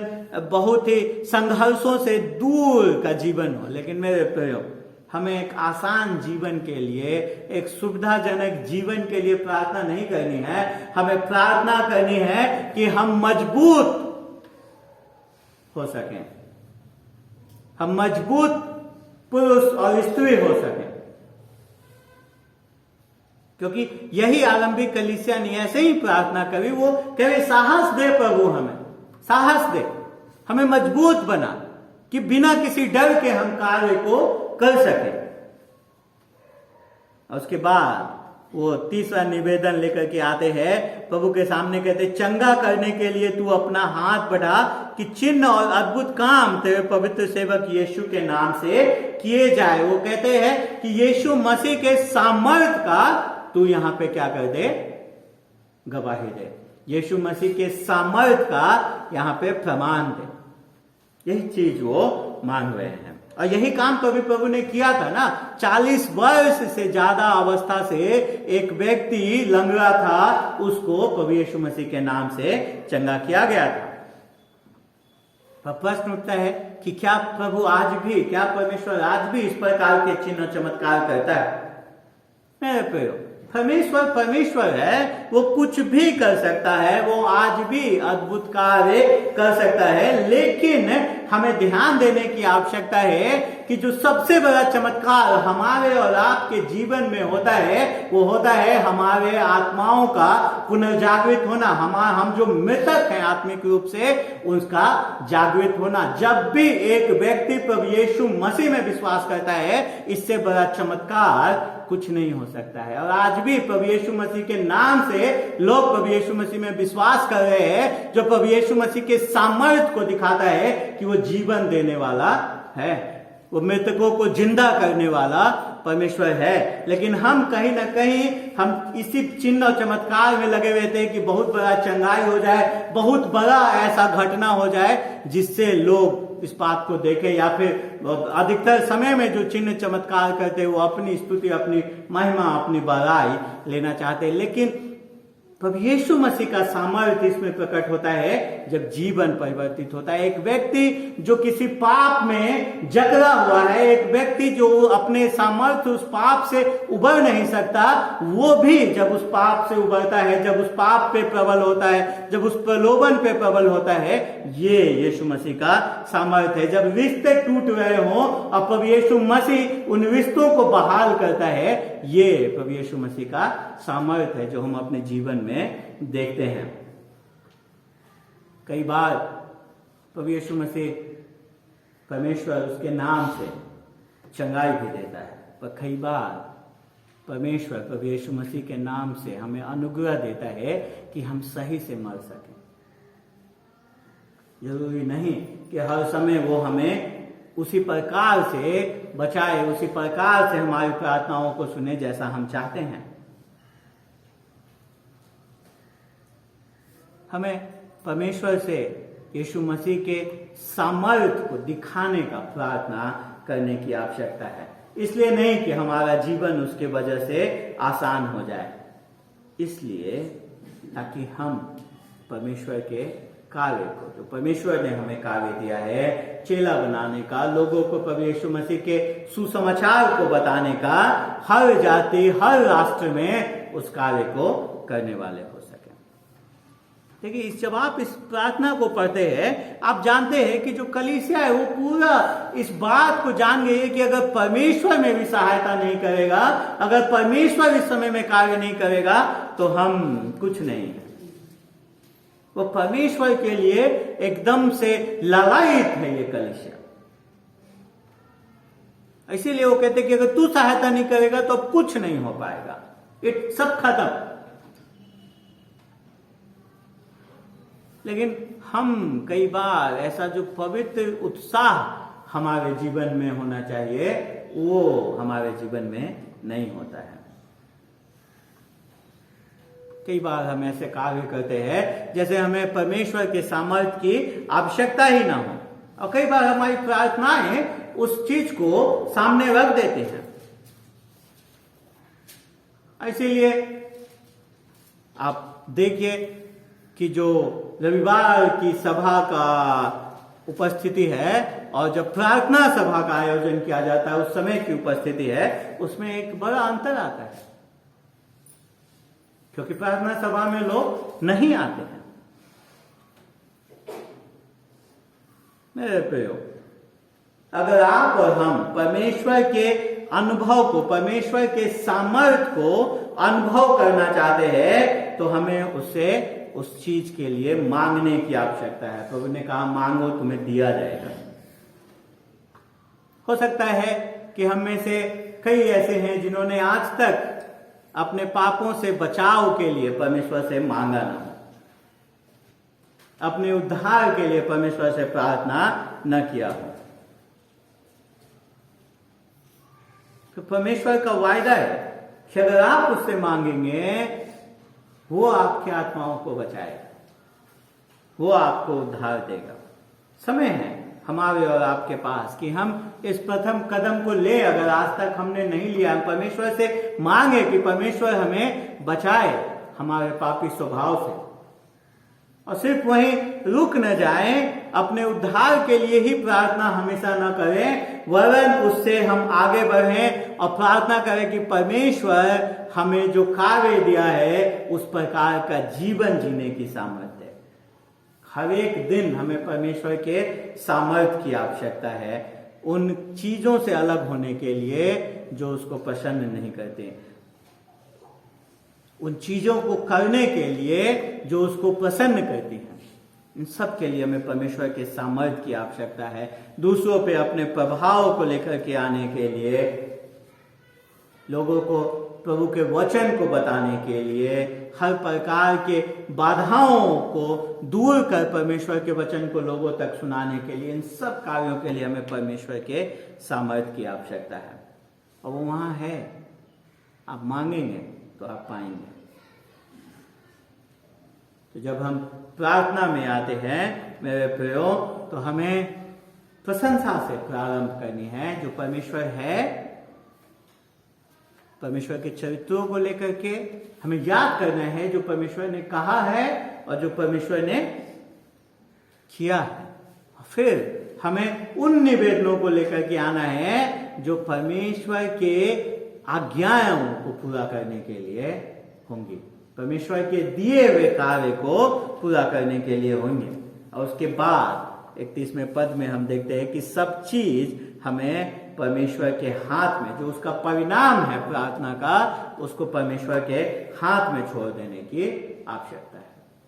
बहुत ही संघर्षों से दूर का जीवन हो। लेकिन मेरे प्रियो, हमें एक आसान जीवन के लिए, एक सुविधाजनक जीवन के लिए प्रार्थना नहीं करनी है। हमें प्रार्थना करनी है कि हम मजबूत हो सकें, हम मजबूत पुरुष और स्त्री हो सकें, क्योंकि यही आरंभिक कलीसिया ने ऐसे ही प्रार्थना करी। वो कहे साहस दे प्रभु, हमें साहस दे, हमें मजबूत बना कि बिना किसी डर के हम कार्य को कर सके। और उसके बाद वो तीसरा निवेदन लेकर के आते हैं प्रभु के सामने, कहते चंगा करने के लिए तू अपना हाथ बढ़ा कि चिन्ह और अद्भुत काम तेरे पवित्र सेवक यीशु के नाम से किए जाए। वो कहते हैं कि यीशु मसीह के सामर्थ का तू यहां पे क्या कर दे? गवाही दे। यीशु मसीह के सामर्थ का यहां पे प्रमाण दे। यही चीज वो मांग रहे हैं, और यही काम तो अभी प्रभु ने किया था ना। 40 वर्ष से ज्यादा अवस्था से एक व्यक्ति लंगड़ा था, उसको प्रभु यीशु मसीह के नाम से चंगा किया गया था। पर प्रश्न उठता है कि क्या प्रभु आज भी, क्या परमेश्वर आज भी इस प्रकार के चिन्ह चमत्कार करता है? मेरे प्रियो, परमेश्वर है, वो कुछ भी कर सकता है, वो आज भी अद्भुत कार्य कर सकता है। लेकिन हमें ध्यान देने की आवश्यकता है कि जो सबसे बड़ा चमत्कार हमारे और आपके जीवन में होता है वो होता है हमारे आत्माओं का पुनर्जागृत होना, हम जो मृतक हैं आत्मिक रूप से उसका जागृत होना। जब भी एक व्यक्ति प्रभु यीशु मसीह में विश्वास करता है, इससे बड़ा चमत्कार कुछ नहीं हो सकता है। और आज भी प्रभु यीशु मसीह के नाम से लोग प्रभु यीशु मसीह में विश्वास कर रहे हैं, जो प्रभु यीशु मसीह के सामर्थ्य को दिखाता है कि वो जीवन देने वाला है, वो मृतकों को जिंदा करने वाला परमेश्वर है। लेकिन हम कहीं ना कहीं हम इसी चिन्ह और चमत्कार में लगे हुए थे कि बहुत बड़ा चंगाई हो जाए, बहुत बड़ा ऐसा घटना हो जाए जिससे लोग इस बात को देखें, या फिर अधिकतर समय में जो चिन्ह चमत्कार करते हैं वो अपनी स्तुति, अपनी महिमा, अपनी बड़ाई लेना चाहते हैं। लेकिन प्रभु यीशु मसीह का सामर्थ्य इसमें प्रकट होता है जब जीवन परिवर्तित होता है। एक व्यक्ति जो किसी पाप में जकड़ा हुआ है, एक व्यक्ति जो अपने सामर्थ्य उस पाप से उबर नहीं सकता, वो भी जब उस पाप से उबरता है, जब उस पाप पे प्रबल होता है, जब उस प्रलोभन पे प्रबल होता है, ये यीशु मसीह का सामर्थ्य है। जब रिश्ते टूट रहे हों और प्रभु यीशु मसीह उन रिश्तों को बहाल करता है, ये प्रभु यीशु मसीह का सामर्थ्य है जो हम अपने जीवन में देखते हैं। कई बार प्रभु यीशु मसीह परमेश्वर उसके नाम से चंगाई भी देता है, पर कई बार परमेश्वर प्रभु यीशु मसीह के नाम से हमें अनुग्रह देता है कि हम सही से मर सकें। जरूरी नहीं कि हर समय वो हमें उसी प्रकार से बचाए, उसी प्रकार से हमारी प्रार्थनाओं को सुने जैसा हम चाहते हैं। हमें परमेश्वर से यीशु मसीह के सामर्थ्य को दिखाने का प्रार्थना करने की आवश्यकता है। इसलिए नहीं कि हमारा जीवन उसके वजह से आसान हो जाए, इसलिए ताकि हम परमेश्वर के कार्य को, जो परमेश्वर ने हमें कार्य दिया है चेला बनाने का, लोगों को प्रभु यीशु मसीह के सुसमाचार को बताने का, हर जाति हर राष्ट्र में उस कार्य को करने वाले हो सके। देखिए, जब आप इस प्रार्थना को पढ़ते हैं, आप जानते हैं कि जो कलीसिया है वो पूरा इस बात को जान गई है कि अगर परमेश्वर में भी सहायता नहीं करेगा, अगर परमेश्वर इस समय में कार्य नहीं करेगा, तो हम कुछ नहीं है। वो परमेश्वर के लिए एकदम से ललायित है ये कलीसिया। इसीलिए वो कहते कि अगर तू सहायता नहीं करेगा तो अब कुछ नहीं हो पाएगा, ये सब खत्म। लेकिन हम कई बार ऐसा जो पवित्र उत्साह हमारे जीवन में होना चाहिए, वो हमारे जीवन में नहीं होता है। कई बार हम ऐसे कार्य करते हैं जैसे हमें परमेश्वर के सामर्थ्य की आवश्यकता ही ना हो, और कई बार हमारी प्रार्थनाएं उस चीज को सामने रख देते हैं। इसीलिए आप देखिए कि जो रविवार की सभा का उपस्थिति है और जब प्रार्थना सभा का आयोजन किया जाता है उस समय की उपस्थिति है, उसमें एक बड़ा अंतर आता है, क्योंकि प्रार्थना सभा में लोग नहीं आते हैं। मेरे प्रियो, अगर आप और हम परमेश्वर के अनुभव को, परमेश्वर के सामर्थ्य को अनुभव करना चाहते हैं, तो हमें उससे उस चीज के लिए मांगने की आवश्यकता है। प्रभु ने कहा, मांगो तुम्हें दिया जाएगा। हो सकता है कि हम में से कई ऐसे हैं जिन्होंने आज तक अपने पापों से बचाव के लिए परमेश्वर से मांगा ना हो, अपने उद्धार के लिए परमेश्वर से प्रार्थना न किया हो। तो परमेश्वर का वायदा है कि अगर आप उससे मांगेंगे, वो आपकी आत्माओं को बचाएगा, वो आपको उद्धार देगा। समय है हमारे और आपके पास कि हम इस प्रथम कदम को ले। अगर आज तक हमने नहीं लिया, हम परमेश्वर से मांगे कि परमेश्वर हमें बचाए हमारे पापी स्वभाव से, और सिर्फ वहीं रुक न जाए, अपने उद्धार के लिए ही प्रार्थना हमेशा न करें, वरन उससे हम आगे बढ़ें और प्रार्थना करें कि परमेश्वर हमें जो कार्य दिया है उस प्रकार का जीवन जीने की सामर्थ्य है। हर एक दिन हमें परमेश्वर के सामर्थ्य की आवश्यकता है, उन चीजों से अलग होने के लिए जो उसको पसंद नहीं करते, उन चीजों को करने के लिए जो उसको पसंद करती हैं। इन सब के लिए हमें परमेश्वर के सामर्थ्य की आवश्यकता है। दूसरों पे अपने प्रभाव को लेकर के आने के लिए, लोगों को प्रभु के वचन को बताने के लिए, हर प्रकार के बाधाओं को दूर कर परमेश्वर के वचन को लोगों तक सुनाने के लिए, इन सब कार्यों के लिए हमें परमेश्वर के सामर्थ्य की आवश्यकता है। और वो वहां है, आप मांगेंगे तो आप पाएंगे। तो जब हम प्रार्थना में आते हैं मेरे प्रियो, तो हमें प्रशंसा से प्रारंभ करनी है। जो परमेश्वर है, परमेश्वर के चरित्रों को लेकर के हमें याद करना है जो परमेश्वर ने कहा है और जो परमेश्वर ने किया है। फिर हमें उन निवेदनों को लेकर के आना है जो परमेश्वर के आज्ञाओं को पूरा करने के लिए होंगी, परमेश्वर के दिए हुए कार्य को पूरा करने के लिए होंगे। और उसके बाद 31वें पद में हम देखते हैं कि सब चीज हमें परमेश्वर के हाथ में, जो उसका परिणाम है प्रार्थना का, उसको परमेश्वर के हाथ में छोड़ देने की आवश्यकता है।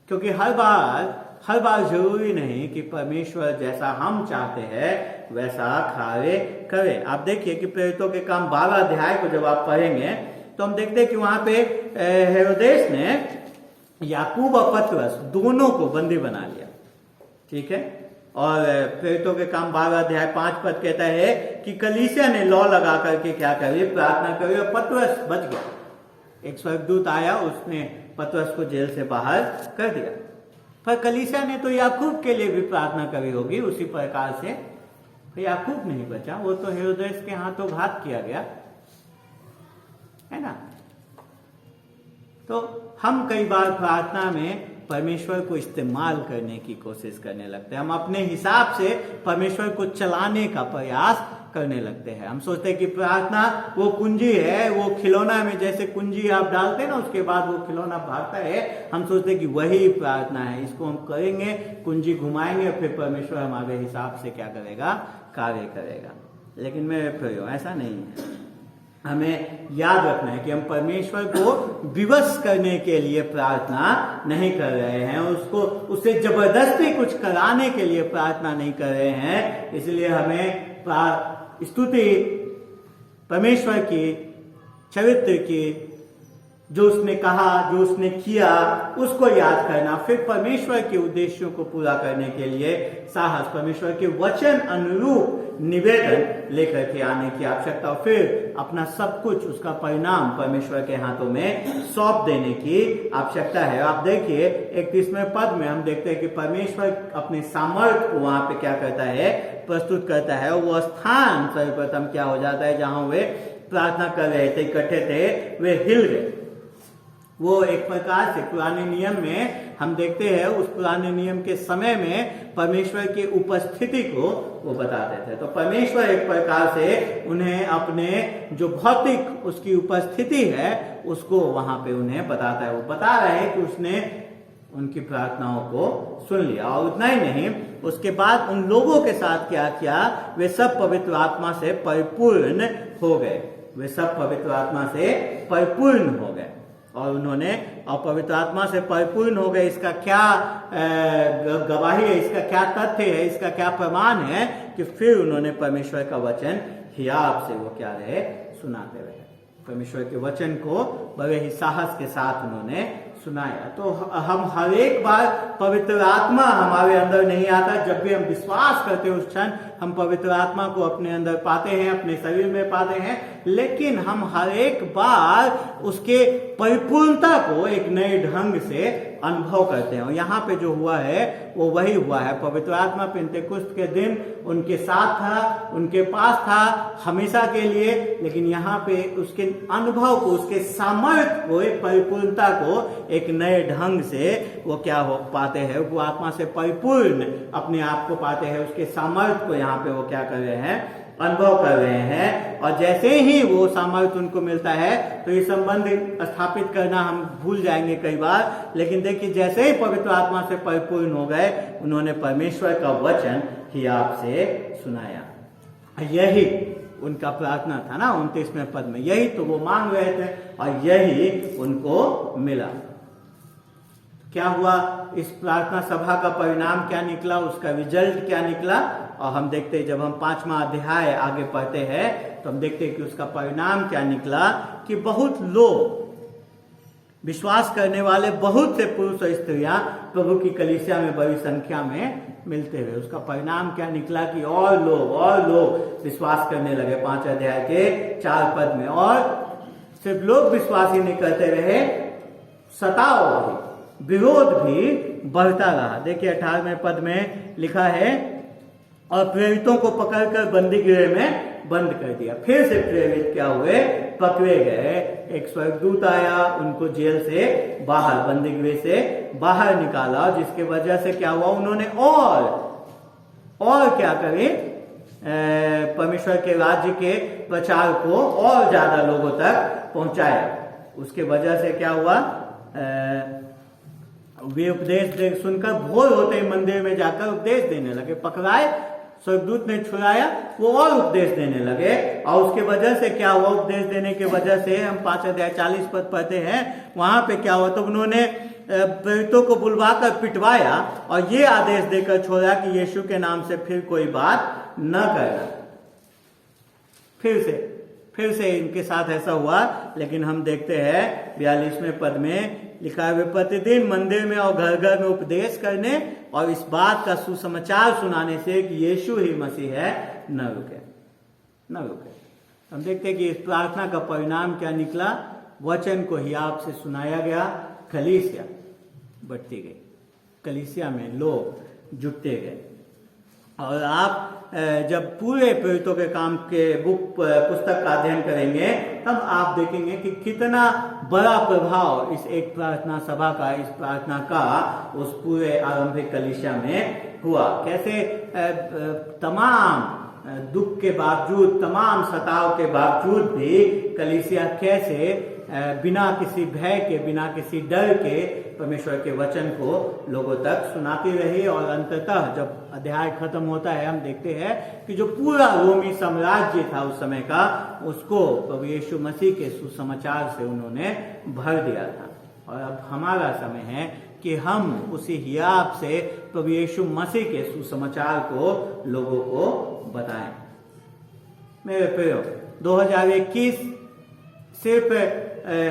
क्योंकि हर बार जरूरी नहीं कि परमेश्वर जैसा हम चाहते हैं वैसा कार्य करे। आप देखिए कि प्रेरितों के काम 12 अध्याय को जब आप पढ़ेंगे तो हम देखते हैं कि वहां पे हेरोदेस ने याकूब और पतरस दोनों को बंदी बना लिया, ठीक है। और प्रेरितों के काम 12 अध्याय 5 पद कहता है कि कलीसिया ने लौ लगा करके क्या करी, प्रार्थना करी और पतरस बच गया। एक स्वर्गदूत आया, उसने पतरस को जेल से बाहर कर दिया। पर कलीसिया ने तो याकूब के लिए भी प्रार्थना करी होगी उसी प्रकार से। तो याकूब नहीं बचा, वो तो हेरोदेस के हाथों घात किया गया, है ना। तो हम कई बार प्रार्थना में परमेश्वर को इस्तेमाल करने की कोशिश करने लगते हैं, हम अपने हिसाब से परमेश्वर को चलाने का प्रयास करने लगते हैं। हम सोचते हैं कि प्रार्थना वो कुंजी है, वो खिलौना में जैसे कुंजी आप डालते हैं ना, उसके बाद वो खिलौना भागता है। हम सोचते हैं कि वही प्रार्थना है, इसको हम करेंगे, कुंजी घुमाएंगे, फिर परमेश्वर हमारे हिसाब से क्या करेगा, कार्य करेगा। लेकिन मेरे प्रियो, ऐसा नहीं है। हमें याद रखना है कि हम परमेश्वर को विवश करने के लिए प्रार्थना नहीं कर रहे हैं, उससे जबरदस्ती कुछ कराने के लिए प्रार्थना नहीं कर रहे हैं। इसलिए हमें स्तुति परमेश्वर की, चरित्र की, जो उसने कहा, जो उसने किया, उसको याद करना, फिर परमेश्वर के उद्देश्यों को पूरा करने के लिए साहस, परमेश्वर के वचन अनुरूप निवेदन लेकर के आने की आवश्यकता, और फिर अपना सब कुछ, उसका परिणाम परमेश्वर के हाथों में सौंप देने की आवश्यकता है। आप देखिए 31वें पद में हम देखते हैं कि परमेश्वर अपने सामर्थ्य को वहां पे क्या करता है, प्रस्तुत करता है। और वो स्थान सर्वप्रथम क्या हो जाता है, जहां वे प्रार्थना कर रहे थे, इकट्ठे थे, वे हिल गए। वो एक प्रकार से पुराने नियम में हम देखते हैं, उस पुराने नियम के समय में परमेश्वर की उपस्थिति को वो बताते थे। तो परमेश्वर एक प्रकार से उन्हें अपने जो भौतिक उसकी उपस्थिति है उसको वहां पे उन्हें बताता है। वो बता रहा है कि उसने उनकी प्रार्थनाओं को सुन लिया। और उतना ही नहीं, उसके बाद उन लोगों के साथ क्या किया, वे सब पवित्र आत्मा से परिपूर्ण हो गए। वे सब पवित्र आत्मा से परिपूर्ण हो गए और उन्होंने पवित्र आत्मा से परिपूर्ण हो गए। इसका क्या गवाही है, इसका क्या तथ्य है, इसका क्या प्रमाण है कि फिर उन्होंने परमेश्वर का वचन हियाव से वो क्या रहे, सुनाते रहे। परमेश्वर के वचन को बड़े ही साहस के साथ उन्होंने सुनाया। तो हम हर एक बार पवित्र आत्मा हमारे अंदर नहीं आता, जब भी हम विश्वास करते हैं उस क्षण हम पवित्र आत्मा को अपने अंदर पाते हैं, अपने शरीर में पाते हैं। लेकिन हम हर एक बार उसके परिपूर्णता को एक नए ढंग से अनुभव करते हैं। और यहाँ पे जो हुआ है वो वही हुआ है। पवित्र आत्मा पेंतेकुस्त के दिन उनके साथ था, उनके पास था हमेशा के लिए। लेकिन यहाँ पे उसके अनुभव को, उसके सामर्थ्य को, एक परिपूर्णता को एक नए ढंग से वो क्या हो पाते हैं, वो आत्मा से परिपूर्ण अपने आप को पाते हैं। उसके सामर्थ्य को यहाँ पे वो क्या कर रहे हैं, अनुभव कर रहे हैं, और जैसे ही वो सामर्थ्य उनको मिलता है तो ये संबंध स्थापित करना हम भूल जाएंगे कई बार। लेकिन देखिए, जैसे ही पवित्र आत्मा से परिपूर्ण हो गए, उन्होंने परमेश्वर का वचन ही आपसे सुनाया। यही उनका प्रार्थना था ना 29वें पद में, यही तो वो मांग रहे थे और यही उनको मिला। क्या हुआ? इस प्रार्थना सभा का परिणाम क्या निकला, उसका रिजल्ट क्या निकला? और हम देखते हैं, जब हम 5वां अध्याय आगे पढ़ते हैं तो हम देखते हैं कि उसका परिणाम क्या निकला कि बहुत लोग, विश्वास करने वाले बहुत से पुरुष और स्त्रियां प्रभु की कलीसिया में बड़ी संख्या में मिलते हुए, उसका परिणाम क्या निकला कि और लोग विश्वास करने लगे। 5 अध्याय के 4 पद में, और सिर्फ लोग विश्वास ही नहीं करते रहे, सताव भी, विरोध भी बढ़ता रहा। देखिए 18वें पद में लिखा है, और प्रेरितों को पकड़कर बंदी गृह में बंद कर दिया। फिर से प्रेरित क्या हुए? पकड़े गए। एक स्वर्गदूत आया, उनको जेल से बाहर, बंदी गृह से बाहर निकाला, जिसके वजह से क्या हुआ? उन्होंने और क्या करे? परमेश्वर के राज्य के प्रचार को और ज्यादा लोगों तक पहुंचाया। उसके वजह से क्या हुआ? वे उपदेश सुनकर भोर होते ही मंदिर में जाकर उपदेश देने लगे। पकड़ाए, स्वर्गदूत ने छुड़ाया, वो और उपदेश देने लगे। और उसके वजह से क्या हुआ? उपदेश देने के वजह से हम 5 अध्याय 40 पद पढ़ते हैं, वहां पे क्या हुआ? तो उन्होंने प्रेरितों को बुलवाकर पिटवाया और ये आदेश देकर छोड़ा कि यीशु के नाम से फिर कोई बात न करना। फिर से इनके साथ ऐसा हुआ। लेकिन हम देखते हैं 42वें पद में लिखा है, वे प्रतिदिन मंदिर में और घर घर में उपदेश करने और इस बात का सुसमाचार सुनाने से कि यीशु ही मसीह है, न रुके। हम देखते हैं कि इस प्रार्थना का परिणाम क्या निकला? वचन को ही आपसे सुनाया गया, कलीसिया बढ़ती गई, कलीसिया में लोग जुटते गए। और आप जब पूरे प्रेरितों के काम के पुस्तक का अध्ययन करेंगे, तब आप देखेंगे कि कितना बड़ा प्रभाव इस एक प्रार्थना सभा का, इस प्रार्थना का उस पूरे आरंभिक कलीसिया में हुआ। कैसे तमाम दुख के बावजूद, तमाम सताव के बावजूद भी कलीसिया कैसे बिना किसी भय के, बिना किसी डर के परमेश्वर के वचन को लोगों तक सुनाती रही। और अंततः जब अध्याय खत्म होता है, हम देखते हैं कि जो पूरा रोमी साम्राज्य था उस समय का, उसको प्रभु यीशु मसीह के सुसमाचार से उन्होंने भर दिया था। और अब हमारा समय है कि हम उसी हियाब से प्रभु यीशु मसीह के सुसमाचार को लोगों को बताएं। मेरे प्रियो, 2021 सिर्फ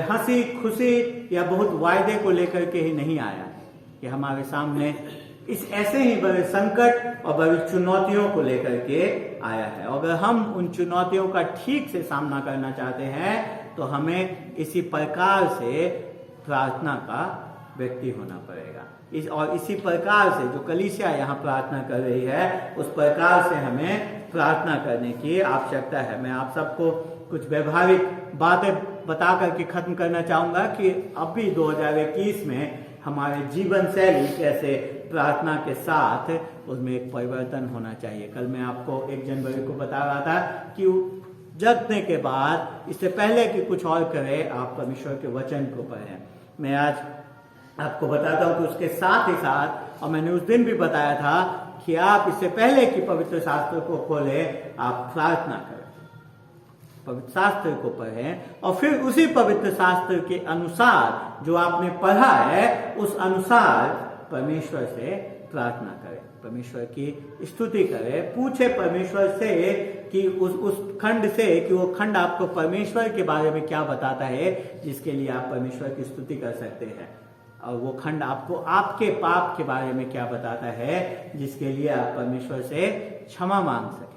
हंसी खुशी या बहुत वायदे को लेकर के ही नहीं आया है। कि हमारे सामने इस ऐसे ही बड़े संकट और बड़ी चुनौतियों को लेकर के आया है। अगर हम उन चुनौतियों का ठीक से सामना करना चाहते हैं तो हमें इसी प्रकार से प्रार्थना का व्यक्ति होना पड़ेगा। और इसी प्रकार से जो कलीसिया यहाँ प्रार्थना कर रही है, उस प्रकार से हमें प्रार्थना करने की आवश्यकता है। मैं आप सबको कुछ व्यवहारिक बातें बता करके खत्म करना चाहूंगा कि अभी 2021 में हमारे जीवन शैली कैसे प्रार्थना के साथ उसमें एक परिवर्तन होना चाहिए। कल मैं आपको 1 जनवरी को बता रहा था कि जगने के बाद, इससे पहले कि कुछ और करें, आप परमेश्वर के वचन को पढ़ें। मैं आज आपको बताता हूं कि उसके साथ ही साथ, और मैंने उस दिन भी बताया था कि आप इससे पहले कि पवित्र शास्त्र को खोलें, आप प्रार्थना करें, पवित्र शास्त्र को पढ़ें और फिर उसी पवित्र शास्त्र के अनुसार जो आपने पढ़ा है, उस अनुसार परमेश्वर से प्रार्थना करें, परमेश्वर की स्तुति करें। पूछे परमेश्वर से कि उस खंड से कि वो खंड आपको परमेश्वर के बारे में क्या बताता है, जिसके लिए आप परमेश्वर की स्तुति कर सकते हैं। और वो खंड आपको आपके पाप के बारे में क्या बताता है, जिसके लिए आप परमेश्वर से क्षमा मांग सकें।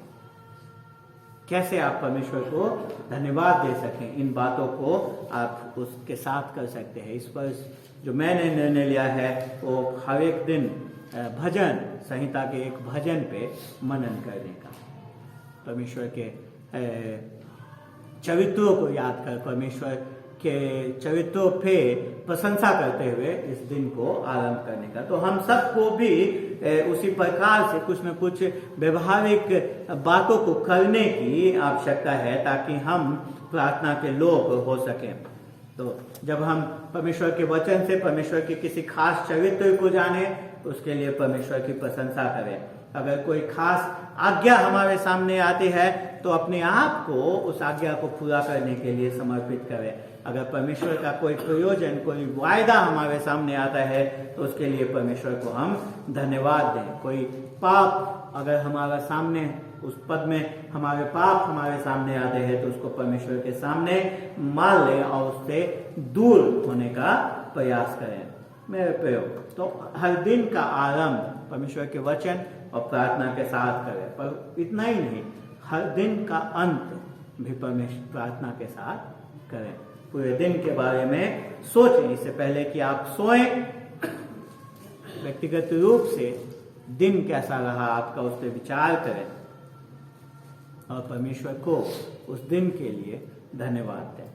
कैसे आप परमेश्वर को धन्यवाद दे सकें, इन बातों को आप उसके साथ कर सकते हैं। इस पर जो मैंने निर्णय लिया है वो हर एक दिन भजन संहिता के एक भजन पे मनन करने का, परमेश्वर के चरित्रों को याद कर, परमेश्वर के चरित्रों पे प्रशंसा करते हुए इस दिन को आरंभ करने का। तो हम सबको भी उसी प्रकार से कुछ न कुछ व्यवहारिक बातों को करने की आवश्यकता है ताकि हम प्रार्थना के लोग हो सकें। तो जब हम परमेश्वर के वचन से परमेश्वर के किसी खास चरित्र को जाने, उसके लिए परमेश्वर की प्रशंसा करें। अगर कोई खास आज्ञा हमारे सामने आती है तो अपने आप को उस आज्ञा को पूरा करने के लिए समर्पित करें। अगर परमेश्वर का कोई प्रयोजन, कोई वायदा हमारे सामने आता है तो उसके लिए परमेश्वर को हम धन्यवाद दें। कोई पाप अगर हमारा सामने, उस पद में हमारे पाप हमारे सामने आते हैं तो उसको परमेश्वर के सामने मान लें और उससे दूर होने का प्रयास करें। मेरे प्रियो, तो हर दिन का आरंभ परमेश्वर के वचन और प्रार्थना के साथ करें, पर इतना ही नहीं, हर दिन का अंत भी परमेश्वर प्रार्थना के साथ करें। पूरे दिन के बारे में सोचें इससे पहले कि आप सोएं। व्यक्तिगत रूप से दिन कैसा रहा आपका, उस पर विचार करें और परमेश्वर को उस दिन के लिए धन्यवाद दें।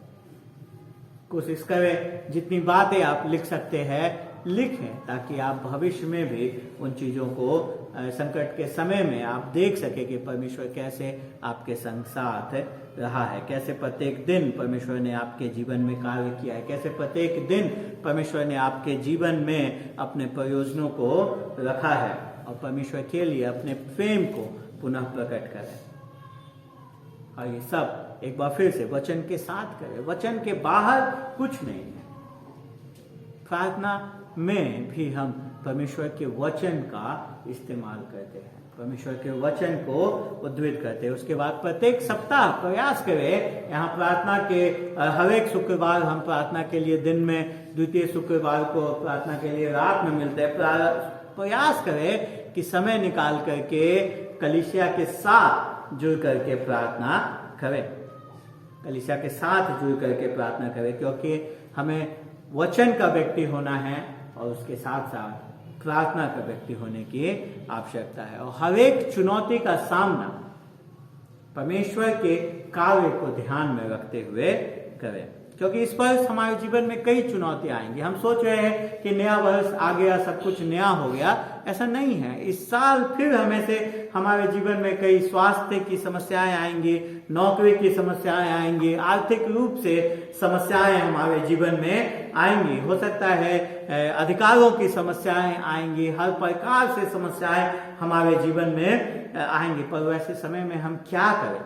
कोशिश करें जितनी बातें आप लिख सकते हैं लिखें, ताकि आप भविष्य में भी उन चीजों को संकट के समय में आप देख सके कि परमेश्वर कैसे आपके संग साथ रहा है, कैसे प्रत्येक दिन परमेश्वर ने आपके जीवन में कार्य किया है, कैसे प्रत्येक दिन परमेश्वर ने आपके जीवन में अपने प्रयोजनों को रखा है और परमेश्वर के लिए अपने प्रेम को पुनः प्रकट करें। और ये सब एक बार फिर से वचन के साथ करें, वचन के बाहर कुछ नहीं है। प्रार्थना में भी हम परमेश्वर के वचन का इस्तेमाल करते हैं, परमेश्वर के वचन को उद्धृत करते हैं। उसके बाद प्रत्येक सप्ताह प्रयास करें, यहाँ प्रार्थना के हर एक शुक्रवार हम प्रार्थना के लिए दिन में, द्वितीय शुक्रवार को प्रार्थना के लिए रात में मिलते हैं। प्रयास करें कि समय निकाल करके कलीसिया के साथ जुड़ करके प्रार्थना करें, कलीसिया के साथ जुड़ करके प्रार्थना करें, क्योंकि हमें वचन का व्यक्ति होना है और उसके साथ साथ प्रार्थना का व्यक्ति होने की आवश्यकता है। और हर एक चुनौती का सामना परमेश्वर के कार्य को ध्यान में रखते हुए करें, क्योंकि इस वर्ष हमारे जीवन में कई चुनौतियां आएंगी। हम सोच रहे हैं कि नया वर्ष आ गया, सब कुछ नया हो गया, ऐसा नहीं है। इस साल फिर हमें से हमारे जीवन में कई स्वास्थ्य की समस्याएं आएंगी, नौकरी की समस्याएं आएंगी, आर्थिक रूप से समस्याएं हमारे जीवन में आएंगी, हो सकता है अधिकारों की समस्याएं आएंगी, हर प्रकार से समस्याएं हमारे जीवन में आएंगी। पर वैसे समय में हम क्या करें?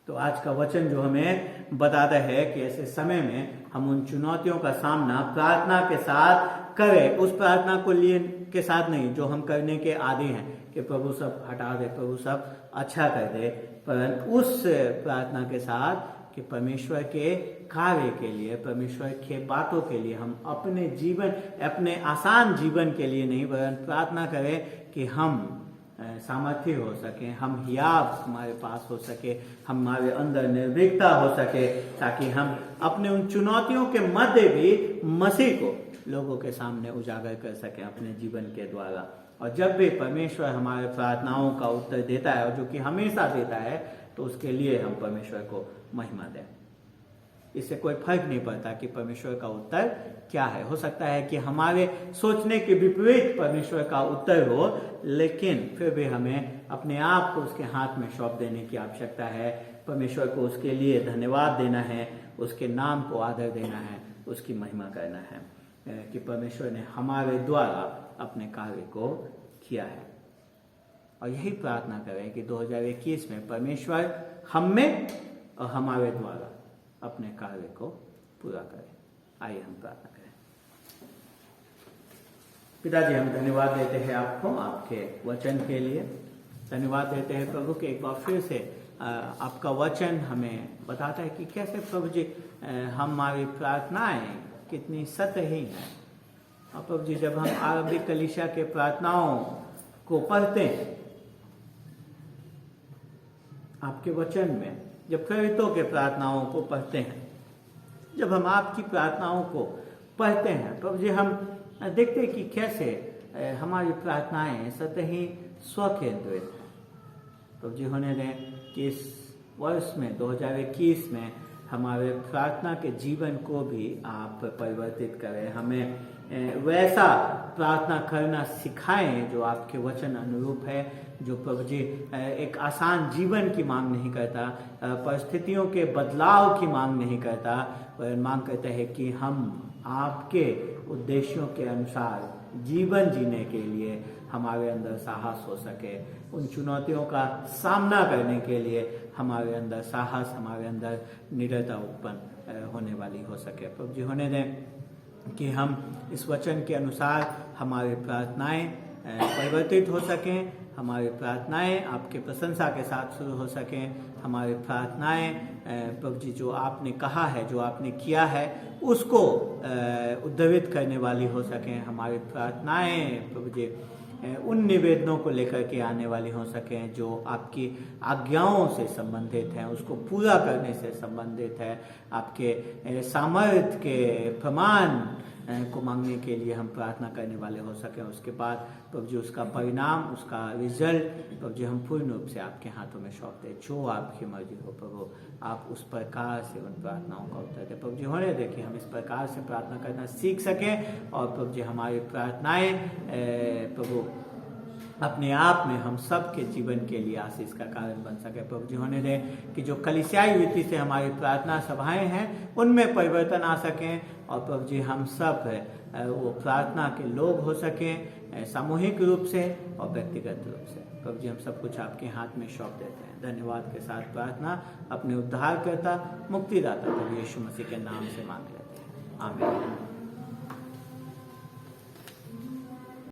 तो आज का वचन जो हमें बताता है कि ऐसे समय में हम उन चुनौतियों का सामना प्रार्थना के साथ करें। उस प्रार्थना को लिए के साथ नहीं जो हम करने के आदी हैं कि प्रभु सब हटा दे, प्रभु सब अच्छा कर दे, पर उस प्रार्थना के साथ कि परमेश्वर के कार्य के लिए, परमेश्वर के बातों के लिए हम अपने जीवन, अपने आसान जीवन के लिए नहीं, वरन प्रार्थना करें कि हम सामर्थ्य हो सके, हम हियाव हमारे पास हो सके, हमारे अंदर निर्भीकता हो सके, ताकि हम अपने उन चुनौतियों के मध्य भी मसीह को लोगों के सामने उजागर कर सकें अपने जीवन के द्वारा। और जब भी परमेश्वर हमारे प्रार्थनाओं का उत्तर देता है, और जो कि हमेशा देता है, तो उसके लिए हम परमेश्वर को महिमा दें। इससे कोई फर्क नहीं पड़ता कि परमेश्वर का उत्तर क्या है। हो सकता है कि हमारे सोचने के विपरीत परमेश्वर का उत्तर हो, लेकिन फिर भी हमें अपने आप को उसके हाथ में सौंप देने की आवश्यकता है। परमेश्वर को उसके लिए धन्यवाद देना है, उसके नाम को आदर देना है, उसकी महिमा करना है कि परमेश्वर ने हमारे द्वारा अपने कार्य को किया है। और यही प्रार्थना करें कि 2021 में परमेश्वर हम में और हमारे द्वारा अपने कार्य को पूरा करें। आइए हम प्रार्थना करें। पिताजी, हम धन्यवाद देते हैं आपको, आपके वचन के लिए धन्यवाद देते हैं प्रभु कि एक बार फिर से आपका वचन हमें बताता है कि कैसे प्रभु जी हमारी प्रार्थनाएं कितनी सतही हैं। और प्रभु जी, जब हम आरंभिक कलीसिया के प्रार्थनाओं को पढ़ते हैं आपके वचन में, जब प्रेरितों के प्रार्थनाओं को पढ़ते हैं, जब हम आपकी प्रार्थनाओं को पढ़ते हैं प्रभु जी, हम देखते हैं कि कैसे हमारी प्रार्थनाएं सतही स्वकेंद्रित हैं। प्रभु जी, होने दें कि इस वर्ष में 2021 में हमारे प्रार्थना के जीवन को भी आप परिवर्तित करें। हमें वैसा प्रार्थना करना सिखाएं जो आपके वचन अनुरूप है, जो प्रभु जी एक आसान जीवन की मांग नहीं करता, परिस्थितियों के बदलाव की मांग नहीं करता, पर मांग करता है कि हम आपके उद्देश्यों के अनुसार जीवन जीने के लिए हमारे अंदर साहस हो सके, उन चुनौतियों का सामना करने के लिए हमारे अंदर साहस, हमारे अंदर निडरता उत्पन्न होने वाली हो सके। प्रभु जी होने दें कि हम इस वचन के अनुसार हमारी प्रार्थनाएं परिवर्तित हो सकें, हमारी प्रार्थनाएं आपके प्रशंसा के साथ शुरू हो सकें, हमारी प्रार्थनाएं प्रभु जी जो आपने कहा है, जो आपने किया है उसको उद्धृत करने वाली हो सकें, हमारी प्रार्थनाएं प्रभु जी उन निवेदनों को लेकर के आने वाली हो सकें जो आपकी आज्ञाओं से संबंधित हैं, उसको पूरा करने से संबंधित है, आपके सामर्थ्य के प्रमाण को मांगने के लिए हम प्रार्थना करने वाले हो सकें। उसके बाद प्रभु जी उसका परिणाम, उसका रिजल्ट प्रभु जी हम पूर्ण रूप से आपके हाथों में सौंप दें। जो आपकी मर्जी हो प्रभु, आप उस प्रकार से उन प्रार्थनाओं का उत्तर दें। प्रभु जी होने दें कि हम इस प्रकार से प्रार्थना करना सीख सकें और प्रभु जी हमारी प्रार्थनाएं प्रभु अपने आप में हम सब के जीवन के लिए आशीष का कारण बन सके। प्रभु जी होने दें कि जो कलीसियाई रीति से हमारी प्रार्थना सभाएं हैं उनमें परिवर्तन आ सकें और प्रभु जी हम सब वो प्रार्थना के लोग हो सकें, सामूहिक रूप से और व्यक्तिगत रूप से। प्रभु जी हम सब कुछ आपके हाथ में सौंप देते हैं। धन्यवाद के साथ प्रार्थना अपने उद्धारकर्ता मुक्तिदाता प्रभु यीशु मसीह के नाम से मांग लेते हैं, आमीन।